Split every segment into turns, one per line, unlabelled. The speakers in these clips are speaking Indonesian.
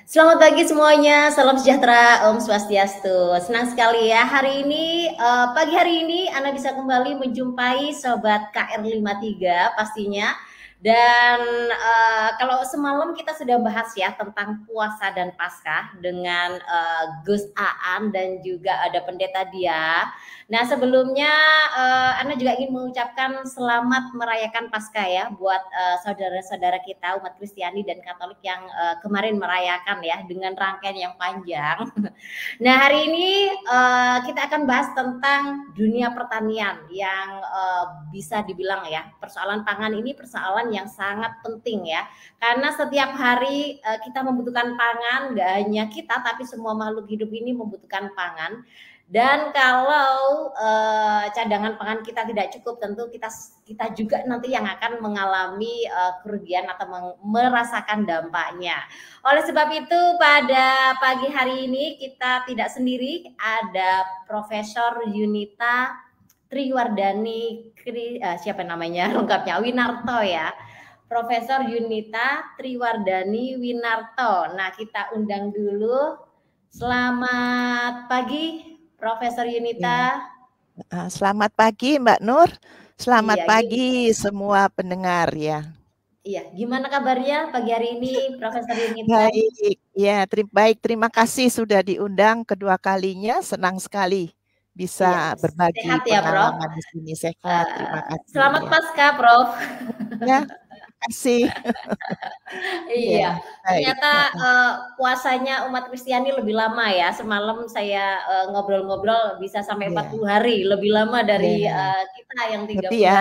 Selamat pagi semuanya, salam sejahtera, Om Swastiastu. Senang sekali ya hari ini, pagi hari ini Anda bisa kembali menjumpai Sobat KR53 pastinya. Dan kalau semalam kita sudah bahas ya tentang puasa dan Paskah dengan Gus Aan dan juga ada Pendeta Dia. Nah sebelumnya Anda juga ingin mengucapkan selamat merayakan Paskah ya buat saudara-saudara kita umat Kristiani dan Katolik yang kemarin merayakan ya dengan rangkaian yang panjang. Nah hari ini kita akan bahas tentang dunia pertanian yang bisa dibilang ya persoalan pangan ini persoalan yang sangat penting ya karena setiap hari kita membutuhkan pangan, nggak hanya kita tapi semua makhluk hidup ini membutuhkan pangan. Dan kalau cadangan pangan kita tidak cukup, tentu kita juga nanti yang akan mengalami kerugian atau merasakan dampaknya. Oleh sebab itu, pada pagi hari ini kita tidak sendiri, ada Profesor Yunita Triwardani, siapa namanya lengkapnya, Winarto ya. Profesor Yunita Triwardani Winarto. Nah, kita undang dulu. Selamat pagi, Profesor
Ya.
Yunita.
Selamat pagi Mbak Nur, selamat
Iya,
pagi semua pendengar ya.
iya. Gimana kabarnya pagi hari ini, Profesor Yunita?
Baik, ya baik. Terima kasih sudah diundang kedua kalinya. Senang sekali
Iya,
bisa berbagi
sehat ya, Prof.
pengalaman di sini. Sehat, terima kasih
Selamat
ya.
Paskah, Prof.
Ya, terima kasih. Ya,
Iya,
baik.
ternyata puasanya umat Kristiani lebih lama ya. Semalam saya ngobrol-ngobrol bisa sampai
Ya,
40 hari, lebih lama dari
ya.
kita yang
Tapi
30 hari.
ya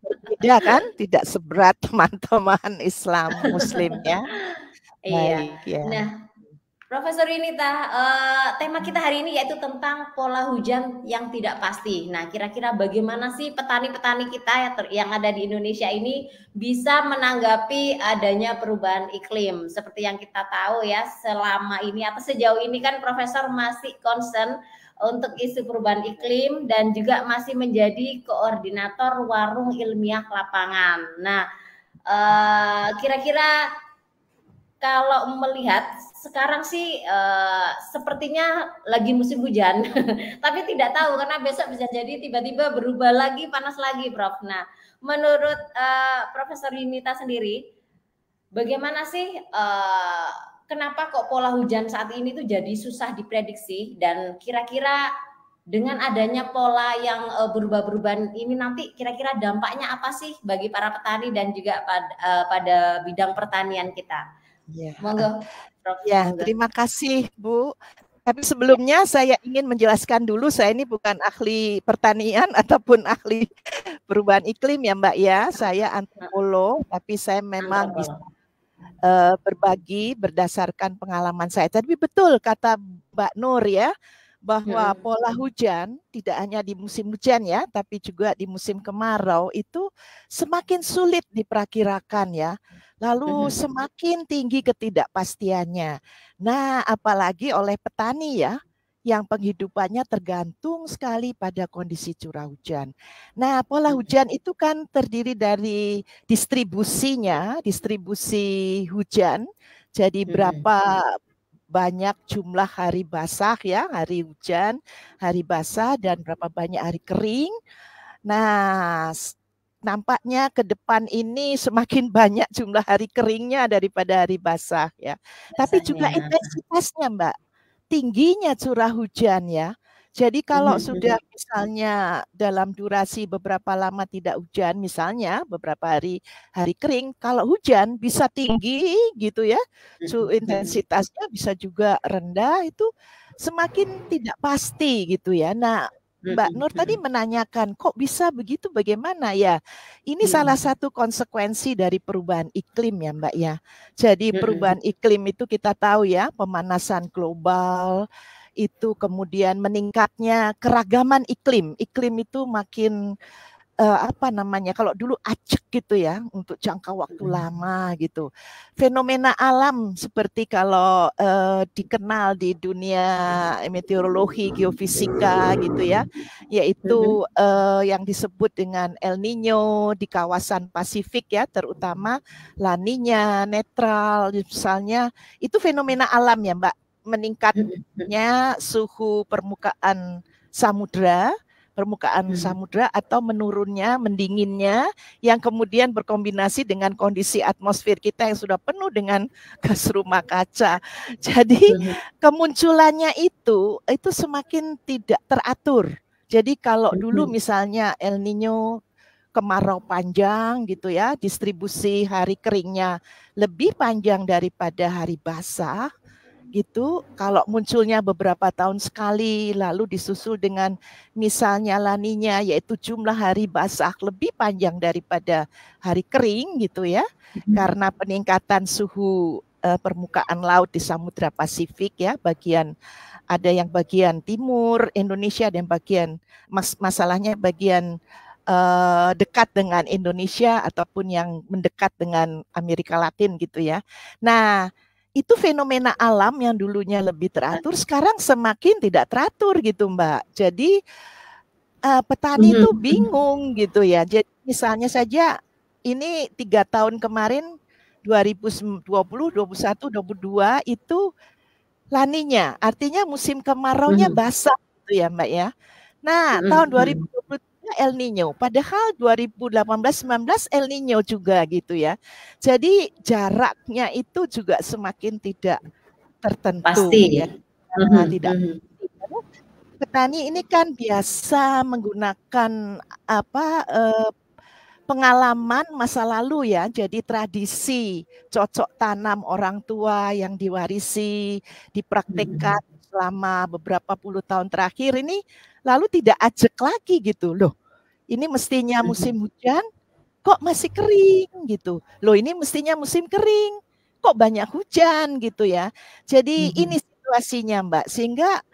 berbeda kan, tidak seberat teman-teman Islam Muslim ya.
Iya.
Baik ya.
Nah, Profesor Yunita, tema kita hari ini yaitu tentang pola hujan yang tidak pasti. Nah, kira-kira bagaimana sih petani-petani kita yang ada di Indonesia ini bisa menanggapi adanya perubahan iklim? Seperti yang kita tahu ya, selama ini atau sejauh ini kan Profesor masih concern untuk isu perubahan iklim dan juga masih menjadi koordinator warung ilmiah lapangan. Nah, kira-kira kalau melihat sekarang sih sepertinya lagi musim hujan, tapi tidak tahu karena besok bisa jadi tiba-tiba berubah lagi panas lagi, Prof. Nah, menurut Profesor Yunita sendiri, bagaimana sih kenapa kok pola hujan saat ini tuh jadi susah diprediksi dan kira-kira dengan adanya pola yang berubah-berubah ini nanti kira-kira dampaknya apa sih bagi para petani dan juga pada bidang pertanian kita?
Ya.
Monggo, Prof.
Ya,
Monggo.
terima kasih Bu. Tapi
Ya.
sebelumnya saya ingin menjelaskan dulu, saya ini bukan ahli pertanian ataupun ahli perubahan iklim ya Mbak ya. Saya antropolog, tapi saya memang bisa
Antropolog.
berbagi berdasarkan pengalaman saya. Tapi betul kata Mbak Nur ya, bahwa pola hujan tidak hanya di musim hujan ya, tapi juga di musim kemarau itu semakin sulit diperkirakan ya. Lalu semakin tinggi ketidakpastiannya. Nah, apalagi oleh petani ya, yang penghidupannya tergantung sekali pada kondisi curah hujan. Nah, pola hujan itu kan terdiri dari distribusi hujan. Jadi berapa banyak jumlah hari basah ya, hari hujan, hari basah, dan berapa banyak hari kering. Nah, nampaknya ke depan ini semakin banyak jumlah hari keringnya daripada hari basah ya. Tapi juga intensitasnya Mbak, tingginya curah hujan ya. Jadi kalau sudah misalnya dalam durasi beberapa lama tidak hujan, misalnya beberapa hari kering, kalau hujan bisa tinggi gitu ya, intensitasnya bisa juga rendah, itu semakin tidak pasti gitu ya. Nah, Mbak Nur tadi menanyakan, kok bisa begitu, bagaimana ya? Ini salah satu konsekuensi dari perubahan iklim ya Mbak ya. Jadi perubahan iklim itu kita tahu ya, pemanasan global, itu kemudian meningkatnya keragaman iklim. Iklim itu makin apa namanya, kalau dulu acek gitu ya, untuk jangka waktu lama gitu. Fenomena alam seperti kalau dikenal di dunia meteorologi, geofisika gitu ya, yaitu yang disebut dengan El Nino di kawasan Pasifik ya, terutama La Nina, netral, misalnya, itu fenomena alam ya Mbak, meningkatnya suhu permukaan samudra atau menurunnya, mendinginnya, yang kemudian berkombinasi dengan kondisi atmosfer kita yang sudah penuh dengan gas rumah kaca. Jadi kemunculannya itu semakin tidak teratur. Jadi kalau dulu misalnya El Nino, kemarau panjang gitu ya, distribusi hari keringnya lebih panjang daripada hari basah, gitu. Kalau munculnya beberapa tahun sekali, lalu disusul dengan misalnya La Nina, yaitu jumlah hari basah lebih panjang daripada hari kering gitu ya, karena peningkatan suhu permukaan laut di Samudra Pasifik ya, ada yang bagian timur Indonesia dan bagian masalahnya bagian dekat dengan Indonesia ataupun yang mendekat dengan Amerika Latin gitu ya. Nah, itu fenomena alam yang dulunya lebih teratur, sekarang semakin tidak teratur gitu Mbak. Jadi petani itu bingung gitu ya. Jadi misalnya saja ini 3 tahun kemarin 2020, 21, 22 itu La Nina, artinya musim kemaraunya basah gitu ya Mbak ya. Nah, tahun 2023 El Nino, padahal 2018-19 El Nino juga gitu ya. Jadi jaraknya itu juga semakin tidak tertentu.
Pasti.
Ya. Tidak. Petani ini kan biasa menggunakan pengalaman masa lalu ya, jadi tradisi cocok tanam orang tua yang diwarisi, dipraktekkan selama beberapa puluh tahun terakhir ini, lalu tidak ajek lagi gitu loh. Ini mestinya musim hujan, kok masih kering gitu. Loh ini mestinya musim kering, kok banyak hujan gitu ya. Jadi ini situasinya Mbak, sehingga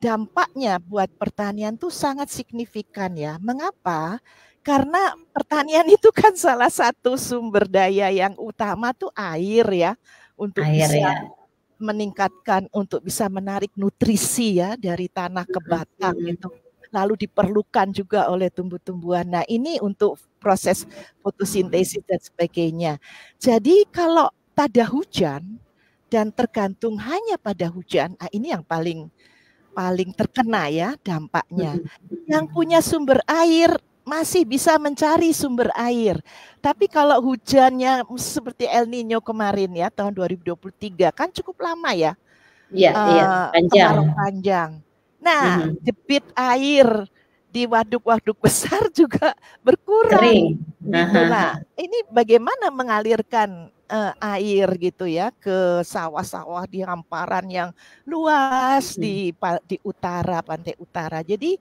dampaknya buat pertanian tuh sangat signifikan ya. Mengapa? Karena pertanian itu kan salah satu sumber daya yang utama tuh air ya, untuk bisa meningkatkan, untuk bisa menarik nutrisi ya dari tanah ke batang gitu. Lalu diperlukan juga oleh tumbuh-tumbuhan. Nah, ini untuk proses fotosintesis dan sebagainya. Jadi kalau tak ada hujan dan tergantung hanya pada hujan, nah ini yang paling terkena ya dampaknya. Yang punya sumber air masih bisa mencari sumber air. Tapi kalau hujannya seperti El Nino kemarin ya, tahun 2023 kan cukup lama ya.
Iya,
kemarau panjang. Nah, debit air di waduk-waduk besar juga berkurang.
Kering.
Gitu. Nah, ini bagaimana mengalirkan air gitu ya ke sawah-sawah di hamparan yang luas di utara, pantai utara. Jadi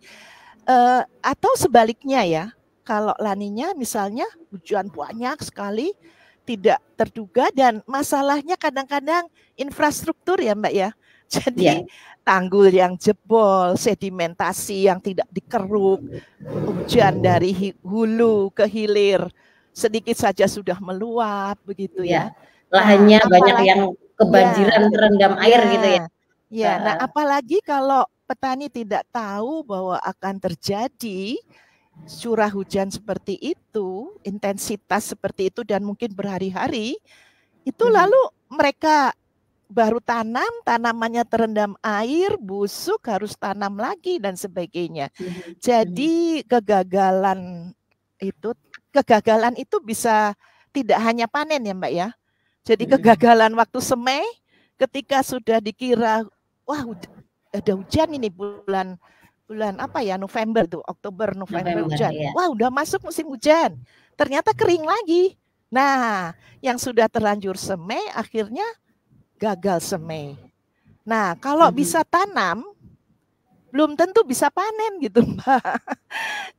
atau sebaliknya ya, kalau La Nina misalnya hujan banyak sekali, tidak terduga, dan masalahnya kadang-kadang infrastruktur ya Mbak ya. Jadi tanggul yang jebol, sedimentasi yang tidak dikeruk, hujan dari hulu ke hilir sedikit saja sudah meluap begitu ya.
Lahannya banyak yang kebanjiran, terendam air gitu ya.
Ya, nah apalagi kalau petani tidak tahu bahwa akan terjadi curah hujan seperti itu, intensitas seperti itu dan mungkin berhari-hari, itu lalu mereka baru tanam, tanamannya terendam air, busuk, harus tanam lagi dan sebagainya. Jadi kegagalan itu bisa tidak hanya panen ya Mbak ya. Jadi kegagalan waktu semai ketika sudah dikira wah ada hujan ini bulan apa ya, November tuh, Oktober, November hujan. Wah, udah masuk musim hujan. Ternyata kering lagi. Nah, yang sudah terlanjur semai akhirnya gagal semai. Nah, kalau bisa tanam, belum tentu bisa panen gitu Mbak.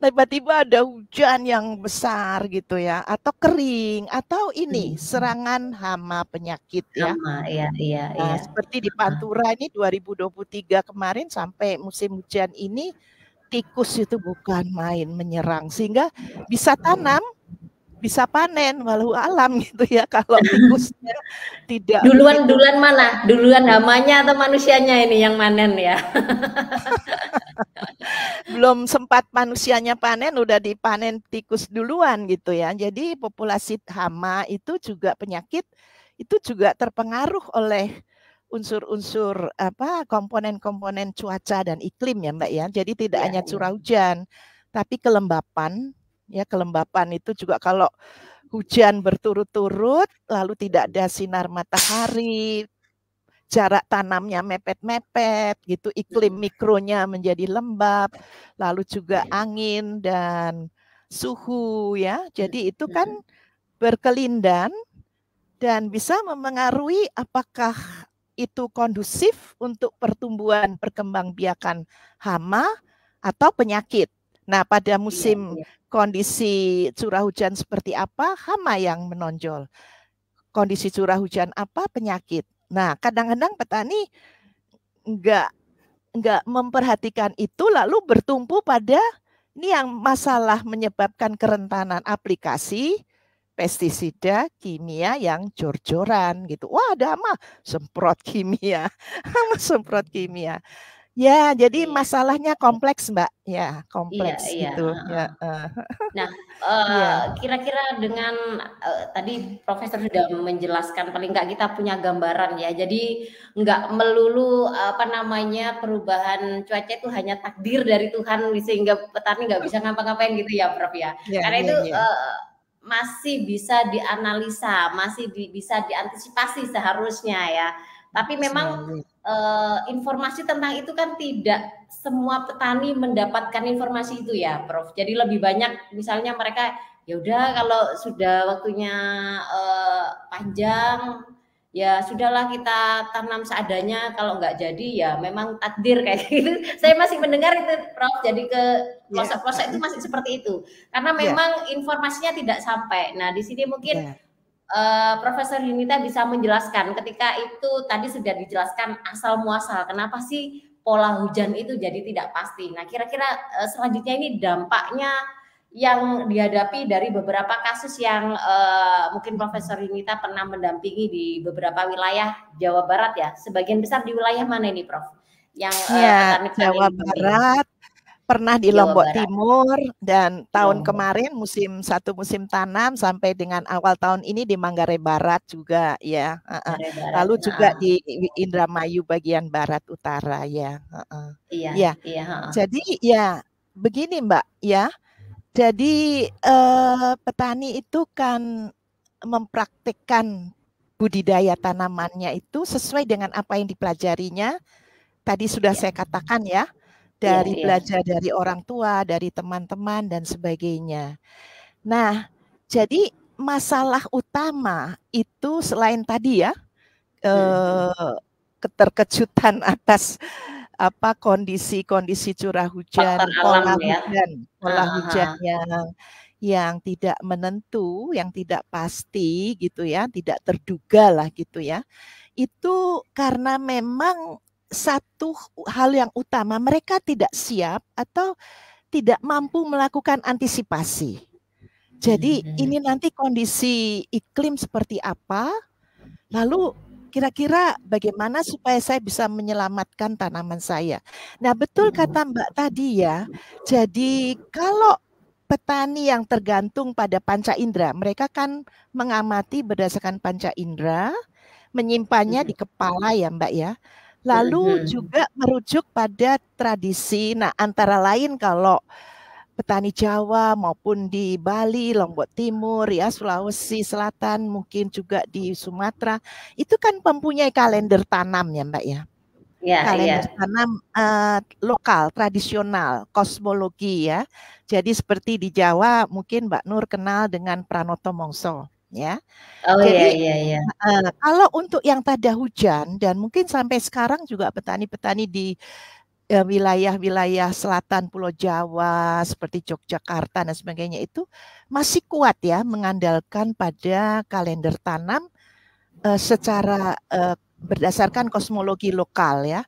Tiba-tiba ada hujan yang besar gitu ya, atau kering, atau ini serangan hama penyakit ya. Nah, seperti di Pantura ini 2023 kemarin sampai musim hujan ini tikus itu bukan main menyerang, sehingga bisa tanam, bisa panen, walau alam gitu ya kalau tikusnya tidak
Duluan
begitu.
duluan mana? Duluan hamanya atau manusianya ini yang manen ya?
Belum sempat manusianya panen udah dipanen tikus duluan gitu ya. Jadi populasi hama itu juga penyakit itu juga terpengaruh oleh unsur-unsur komponen-komponen cuaca dan iklim ya Mbak ya. Jadi tidak
Iya,
hanya
iya.
curah hujan, tapi kelembapan ya, kelembapan itu juga kalau hujan berturut-turut lalu tidak ada sinar matahari, jarak tanamnya mepet-mepet gitu, iklim mikronya menjadi lembab, lalu juga angin dan suhu ya. Jadi itu kan berkelindan dan bisa memengaruhi apakah itu kondusif untuk pertumbuhan perkembangbiakan hama atau penyakit. Nah, pada
Iya,
musim
iya.
kondisi curah hujan seperti apa, hama yang menonjol. Kondisi curah hujan apa, penyakit. Nah, kadang-kadang petani nggak memperhatikan itu, lalu bertumpu pada ini yang masalah menyebabkan kerentanan aplikasi pestisida kimia yang jor-joran gitu. Wah, ada mah semprot kimia, semprot kimia. Ya, jadi
Iya.
masalahnya kompleks, Mbak. Ya,
Iya,
kompleks
iya.
gitu. Ya,
Nah,
ya,
kira-kira dengan, tadi Profesor sudah menjelaskan, paling nggak kita punya gambaran ya. Jadi nggak melulu, apa namanya, perubahan cuaca itu hanya takdir dari Tuhan sehingga petani nggak bisa ngapa-ngapain gitu ya, Prof, ya.
ya,
Karena
ya,
itu,
ya.
masih bisa dianalisa, masih bisa diantisipasi seharusnya ya. Tapi memang,
Ya,
informasi tentang itu kan tidak semua petani mendapatkan informasi itu ya, Prof. Jadi lebih banyak misalnya mereka, ya udah kalau sudah waktunya, panjang, ya sudahlah kita tanam seadanya, kalau nggak jadi ya memang takdir kayak gitu. Saya masih mendengar itu, Prof. Jadi ke
ya,
pelosok-pelosok itu masih seperti itu. Karena
ya,
memang informasinya tidak sampai. Nah, di sini mungkin
ya.
Profesor Yunita bisa menjelaskan ketika itu tadi sudah dijelaskan asal muasal kenapa sih pola hujan itu jadi tidak pasti. Nah, kira-kira selanjutnya ini dampaknya yang dihadapi dari beberapa kasus yang mungkin Profesor Yunita pernah mendampingi di beberapa wilayah Jawa Barat ya. Sebagian besar di wilayah mana ini, Prof? Yang
Ya,
petani-petani
Jawa
dampingi.
Barat, pernah di
Jawa
Lombok
Barat,
Timur, dan tahun
Lombok,
kemarin musim tanam sampai dengan awal tahun ini di Manggarai Barat juga ya.
Manggarai Barat.
Lalu juga
Nah,
di Indramayu bagian barat utara ya.
iya,
Ya,
iya,
jadi ya begini Mbak ya. Jadi petani itu kan mempraktikkan budidaya tanamannya itu sesuai dengan apa yang dipelajarinya. Tadi sudah
iya,
saya katakan ya,
iya,
dari
iya.
belajar dari orang tua, dari teman-teman dan sebagainya. Nah, jadi masalah utama itu selain tadi ya,
Hmm.
keterkejutan atas kondisi-kondisi curah
Faktor
hujan,
alam ya.
pola hujan yang tidak menentu, yang tidak pasti gitu ya, tidak terduga lah gitu ya. Itu karena memang satu hal yang utama, mereka tidak siap atau tidak mampu melakukan antisipasi. Jadi ini nanti kondisi iklim seperti apa, lalu kira-kira bagaimana supaya saya bisa menyelamatkan tanaman saya. Nah, betul kata Mbak tadi ya. Jadi kalau petani yang tergantung pada panca indera, mereka kan mengamati berdasarkan panca indera, menyimpannya di kepala ya Mbak ya. Lalu juga merujuk pada tradisi. Nah, antara lain kalau petani Jawa maupun di Bali, Lombok Timur, ya Sulawesi Selatan, mungkin juga di Sumatera, itu kan mempunyai kalender tanam ya Mbak ya.
Ya,
Kalender
iya.
tanam lokal, tradisional, kosmologi ya. Jadi seperti di Jawa mungkin Mbak Nur kenal dengan Pranoto Mongso ya.
Oh, iya,
Jadi
iya, iya.
kalau untuk yang tada hujan dan mungkin sampai sekarang juga petani-petani di wilayah-wilayah selatan Pulau Jawa seperti Yogyakarta dan sebagainya itu masih kuat ya mengandalkan pada kalender tanam secara berdasarkan kosmologi lokal ya.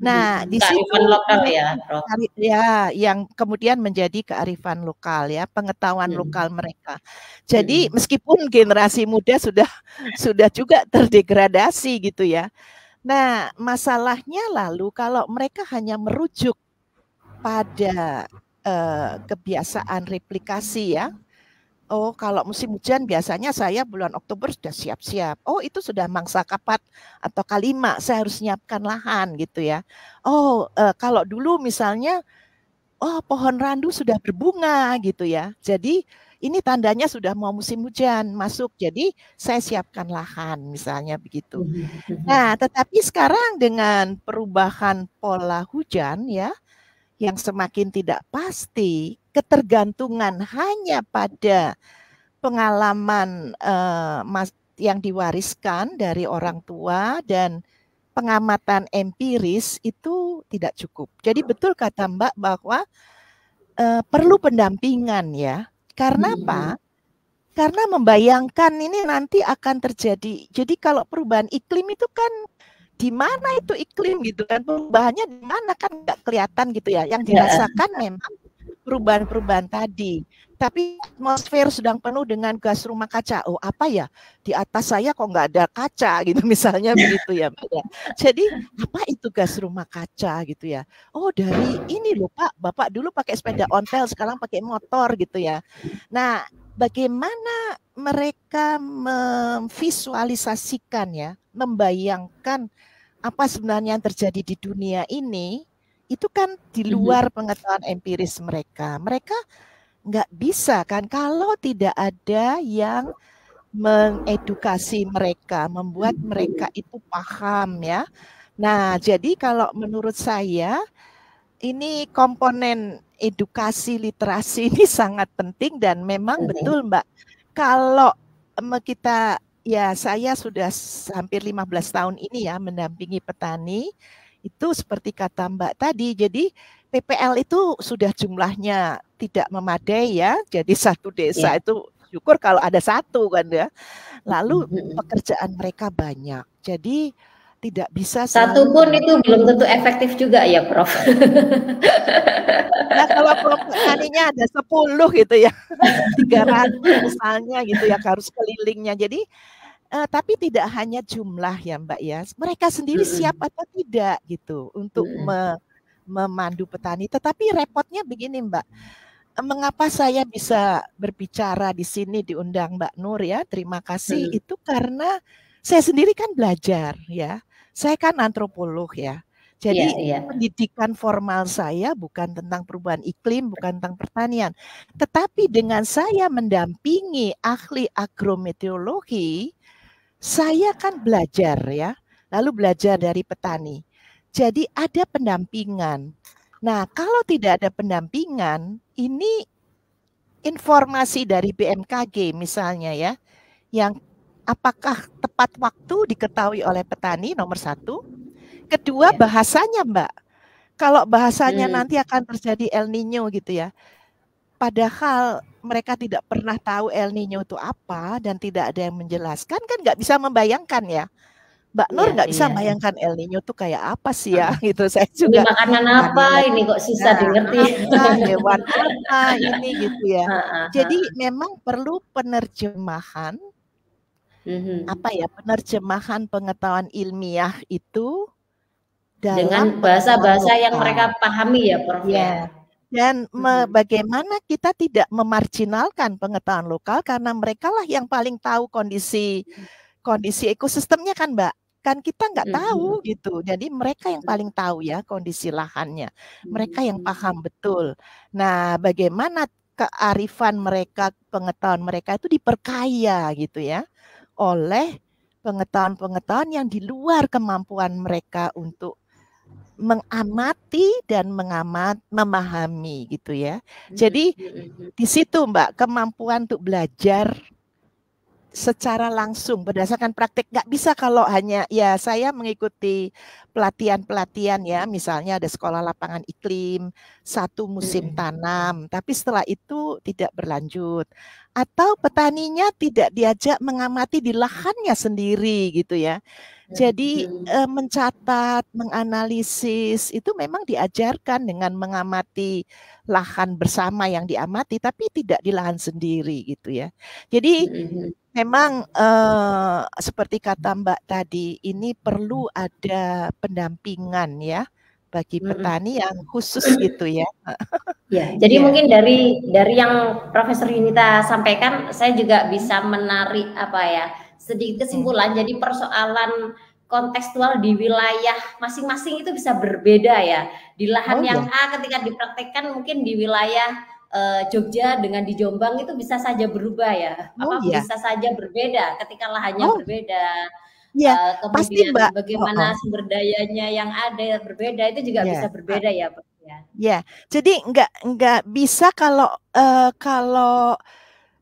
Nah, di situ
Kearifan lokal ya,
mereka
Prof.
ya, yang kemudian menjadi kearifan lokal ya, pengetahuan lokal mereka. Jadi meskipun generasi muda sudah juga terdegradasi gitu ya. Nah, masalahnya lalu kalau mereka hanya merujuk pada kebiasaan replikasi ya. Oh, kalau musim hujan biasanya saya bulan Oktober sudah siap-siap. Oh, itu sudah mangsa kapat atau kalima, saya harus nyiapkan lahan gitu ya. Oh, kalau dulu misalnya, oh pohon randu sudah berbunga gitu ya. Jadi ini tandanya sudah mau musim hujan masuk. Jadi saya siapkan lahan misalnya begitu. Nah, tetapi sekarang dengan perubahan pola hujan ya, yang semakin tidak pasti, ketergantungan hanya pada pengalaman yang diwariskan dari orang tua dan pengamatan empiris itu tidak cukup. Jadi betul kata Mbak bahwa perlu pendampingan ya. Karena apa? Karena membayangkan ini nanti akan terjadi. Jadi kalau perubahan iklim itu kan di mana itu iklim gitu kan, perubahannya di mana kan nggak kelihatan gitu ya. Yang dirasakan memang perubahan-perubahan tadi. Tapi atmosfer sedang penuh dengan gas rumah kaca. Oh apa ya? Di atas saya kok nggak ada kaca gitu misalnya begitu ya. Jadi apa itu gas rumah kaca gitu ya? Oh dari ini loh Pak, Bapak dulu pakai sepeda ontel, sekarang pakai motor gitu ya. Nah bagaimana mereka memvisualisasikan ya, membayangkan apa sebenarnya yang terjadi di dunia ini, itu kan di luar pengetahuan empiris mereka. Mereka nggak bisa kan kalau tidak ada yang mengedukasi mereka, membuat mereka itu paham ya. Nah, jadi kalau menurut saya ini komponen edukasi literasi ini sangat penting dan memang betul Mbak. Kalau kita ya saya sudah hampir 15 tahun ini ya mendampingi petani, itu seperti kata Mbak tadi, jadi PPL itu sudah jumlahnya tidak memadai ya, jadi satu desa itu syukur kalau ada satu kan ya. Lalu pekerjaan mereka banyak, jadi tidak bisa
Satu
selalu
pun itu belum tentu efektif juga ya, Prof.
Ya kalau kelompok taninya ada 10 gitu ya, 300 misalnya gitu ya, harus kelilingnya. Jadi tapi tidak hanya jumlah ya Mbak ya, mereka sendiri siap atau tidak gitu untuk memandu petani. Tetapi repotnya begini Mbak, mengapa saya bisa berbicara di sini diundang Mbak Nur ya, terima kasih. Itu karena saya sendiri kan belajar ya, saya kan antropolog ya. Jadi pendidikan formal saya bukan tentang perubahan iklim, bukan tentang pertanian. Tetapi dengan saya mendampingi ahli agrometeorologi, saya kan belajar ya, lalu belajar dari petani. Jadi ada pendampingan. Nah, kalau tidak ada pendampingan, ini informasi dari BMKG misalnya ya, yang apakah tepat waktu diketahui oleh petani nomor satu. Kedua bahasanya Mbak. Kalau bahasanya nanti akan terjadi El Nino gitu ya. Padahal mereka tidak pernah tahu El Nino itu apa dan tidak ada yang menjelaskan kan nggak bisa membayangkan ya. Mbak Nur nggak bisa membayangkan El Nino itu kayak apa sih ya gitu. Saya juga
ini makanan apa ini kok susah dimengerti.
Hewan apa ini gitu ya. Jadi memang perlu penerjemahan apa ya, penerjemahan pengetahuan ilmiah itu
dengan bahasa-bahasa yang mereka pahami ya, Prof ya.
Dan bagaimana kita tidak memarginalkan pengetahuan lokal karena mereka lah yang paling tahu kondisi ekosistemnya kan Mbak. Kan kita nggak tahu gitu. Jadi mereka yang paling tahu ya kondisi lahannya. Mereka yang paham betul. Nah, bagaimana kearifan mereka, pengetahuan mereka itu diperkaya gitu ya oleh pengetahuan-pengetahuan yang di luar kemampuan mereka untuk mengamati dan memahami gitu ya. Jadi di situ Mbak kemampuan untuk belajar secara langsung berdasarkan praktek. Nggak bisa kalau hanya ya saya mengikuti pelatihan-pelatihan ya, misalnya ada sekolah lapangan iklim, 1 musim tanam, tapi setelah itu tidak berlanjut. Atau petaninya tidak diajak mengamati di lahannya sendiri gitu ya. Jadi mencatat, menganalisis itu memang diajarkan dengan mengamati lahan bersama yang diamati, tapi tidak di lahan sendiri gitu ya. Jadi memang seperti kata Mbak tadi, ini perlu ada pendampingan ya bagi petani yang khusus gitu ya.
Ya, jadi mungkin dari yang Profesor Yunita sampaikan, saya juga bisa menarik apa ya, sedikit kesimpulan. Jadi persoalan kontekstual di wilayah masing-masing itu bisa berbeda ya. Di lahan yang A ketika dipraktekkan mungkin di wilayah Jogja dengan di Jombang itu bisa saja berubah ya. Bisa saja berbeda ketika lahannya berbeda. Kemudian
pasti,
bagaimana sumber dayanya yang ada berbeda, itu juga bisa berbeda ya, Pak.
Ya, jadi nggak bisa kalau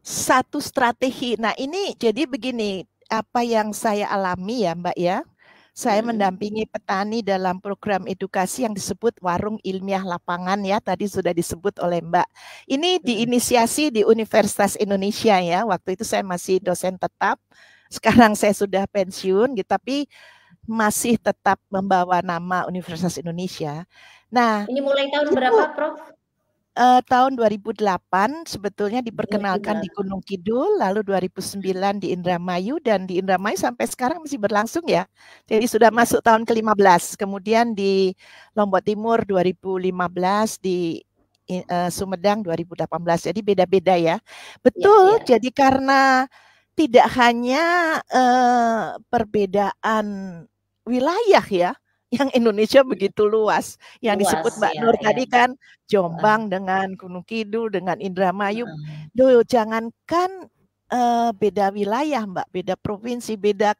satu strategi. Nah, ini jadi begini, apa yang saya alami ya, Mbak ya. Saya mendampingi petani dalam program edukasi yang disebut Warung Ilmiah Lapangan ya, tadi sudah disebut oleh Mbak. Ini diinisiasi di Universitas Indonesia ya. Waktu itu saya masih dosen tetap. Sekarang saya sudah pensiun gitu, tapi masih tetap membawa nama Universitas Indonesia. Nah,
ini mulai tahun berapa, Prof?
Tahun 2008 sebetulnya diperkenalkan di Gunung Kidul, lalu 2009 di Indramayu, dan di Indramayu sampai sekarang masih berlangsung ya. Jadi sudah masuk tahun ke-15. Kemudian di Lombok Timur 2015, di Sumedang 2018. Jadi beda-beda ya. Betul, jadi karena tidak hanya perbedaan wilayah ya, yang Indonesia begitu luas. Yang disebut Mbak Nur tadi kan Jombang dengan Gunung Kidul dengan Indramayu. Duh, jangankan beda wilayah Mbak, beda provinsi, beda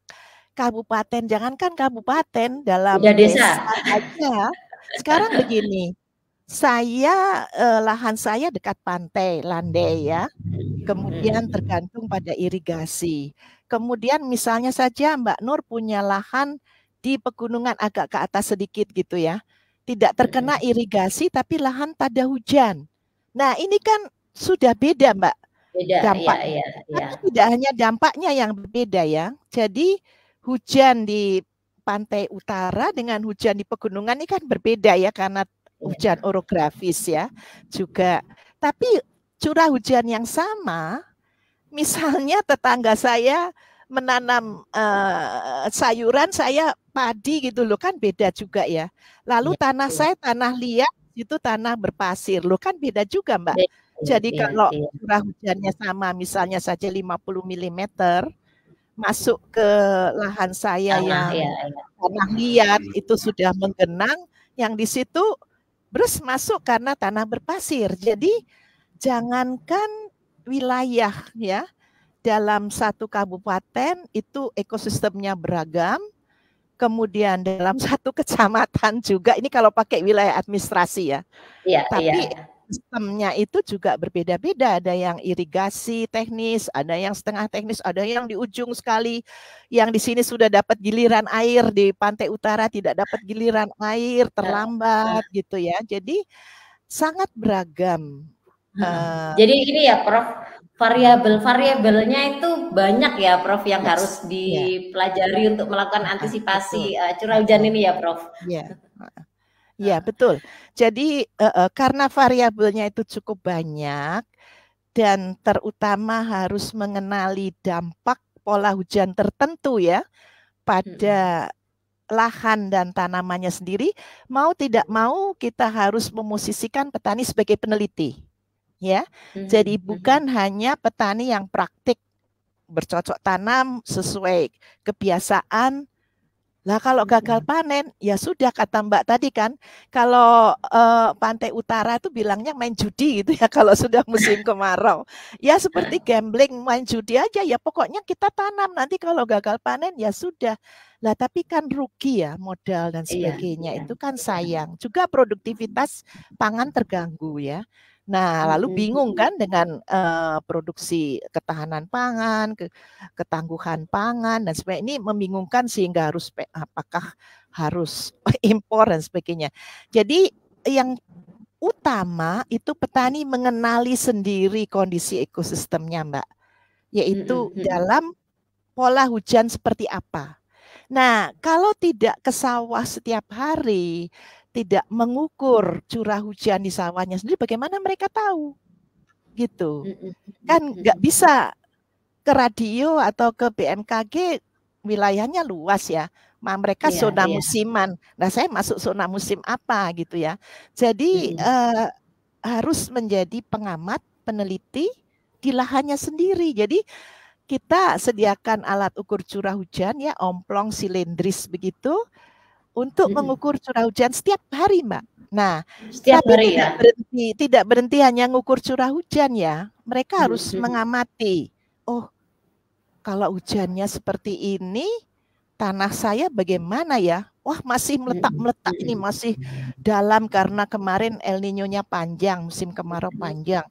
kabupaten, jangankan kabupaten, dalam desa aja. Sekarang begini, saya lahan saya dekat pantai, landai ya. Kemudian tergantung pada irigasi. Kemudian misalnya saja Mbak Nur punya lahan di pegunungan agak ke atas sedikit gitu ya. Tidak terkena irigasi tapi lahan tada hujan. Nah, ini kan sudah beda, Mbak. Dampaknya. Tapi tidak hanya dampaknya yang berbeda ya. Jadi hujan di pantai utara dengan hujan di pegunungan ini kan berbeda ya, karena hujan orografis ya juga. Tapi curah hujan yang sama, misalnya tetangga saya menanam sayuran, saya padi gitu loh, kan beda juga ya. Lalu tanah saya tanah liat, itu tanah berpasir loh, kan beda juga Mbak. Jadi kalau curah hujannya sama, misalnya saja 50 mm masuk ke lahan saya yang tanah liat itu sudah menggenang, yang di situ terus masuk karena tanah berpasir. Jadi jangankan wilayah ya, dalam satu kabupaten itu ekosistemnya beragam, kemudian dalam satu kecamatan juga, ini kalau pakai wilayah administrasi ya. Tapi sistemnya itu juga berbeda-beda, ada yang irigasi teknis, ada yang setengah teknis, ada yang di ujung sekali, yang di sini sudah dapat giliran air, di pantai utara tidak dapat giliran air, terlambat gitu ya. Jadi sangat beragam.
Jadi ini ya Prof, variabelnya itu banyak ya Prof yang harus dipelajari untuk melakukan antisipasi curah hujan ini ya Prof.
Ya betul. Jadi karena variabelnya itu cukup banyak dan terutama harus mengenali dampak pola hujan tertentu ya pada lahan dan tanamannya sendiri, mau tidak mau kita harus memosisikan petani sebagai peneliti. Ya, jadi bukan hanya petani yang praktik bercocok tanam sesuai kebiasaan. Lah kalau gagal panen, ya sudah kata Mbak tadi kan, kalau pantai utara itu bilangnya main judi gitu ya kalau sudah musim kemarau. Ya seperti gambling, main judi aja ya, pokoknya kita tanam, nanti kalau gagal panen ya sudah. Lah tapi kan rugi ya modal dan sebagainya, itu kan sayang. Juga produktivitas pangan terganggu ya. Nah, lalu bingung kan dengan produksi ketahanan pangan, ketangguhan pangan dan sebagainya. Ini membingungkan sehingga harus apakah harus impor dan sebagainya. Jadi yang utama itu petani mengenali sendiri kondisi ekosistemnya, Mbak. Yaitu dalam pola hujan seperti apa. Nah, kalau tidak ke sawah setiap hari, tidak mengukur curah hujan di sawahnya sendiri, bagaimana mereka tahu? Gitu. Kan nggak bisa ke radio atau ke BMKG, wilayahnya luas ya. Mereka zona musiman. Nah, saya masuk zona musim apa gitu ya. Jadi harus menjadi pengamat, peneliti di lahannya sendiri. Jadi kita sediakan alat ukur curah hujan ya, omplong silindris begitu untuk mengukur curah hujan setiap hari, Mbak. Nah,
setiap
tapi
hari
tidak berhenti hanya mengukur curah hujan ya. Mereka harus mengamati. Oh, kalau hujannya seperti ini, tanah saya bagaimana ya? Wah, masih meletak-meletak ini, masih dalam karena kemarin El Niño-nya panjang, musim kemarau panjang.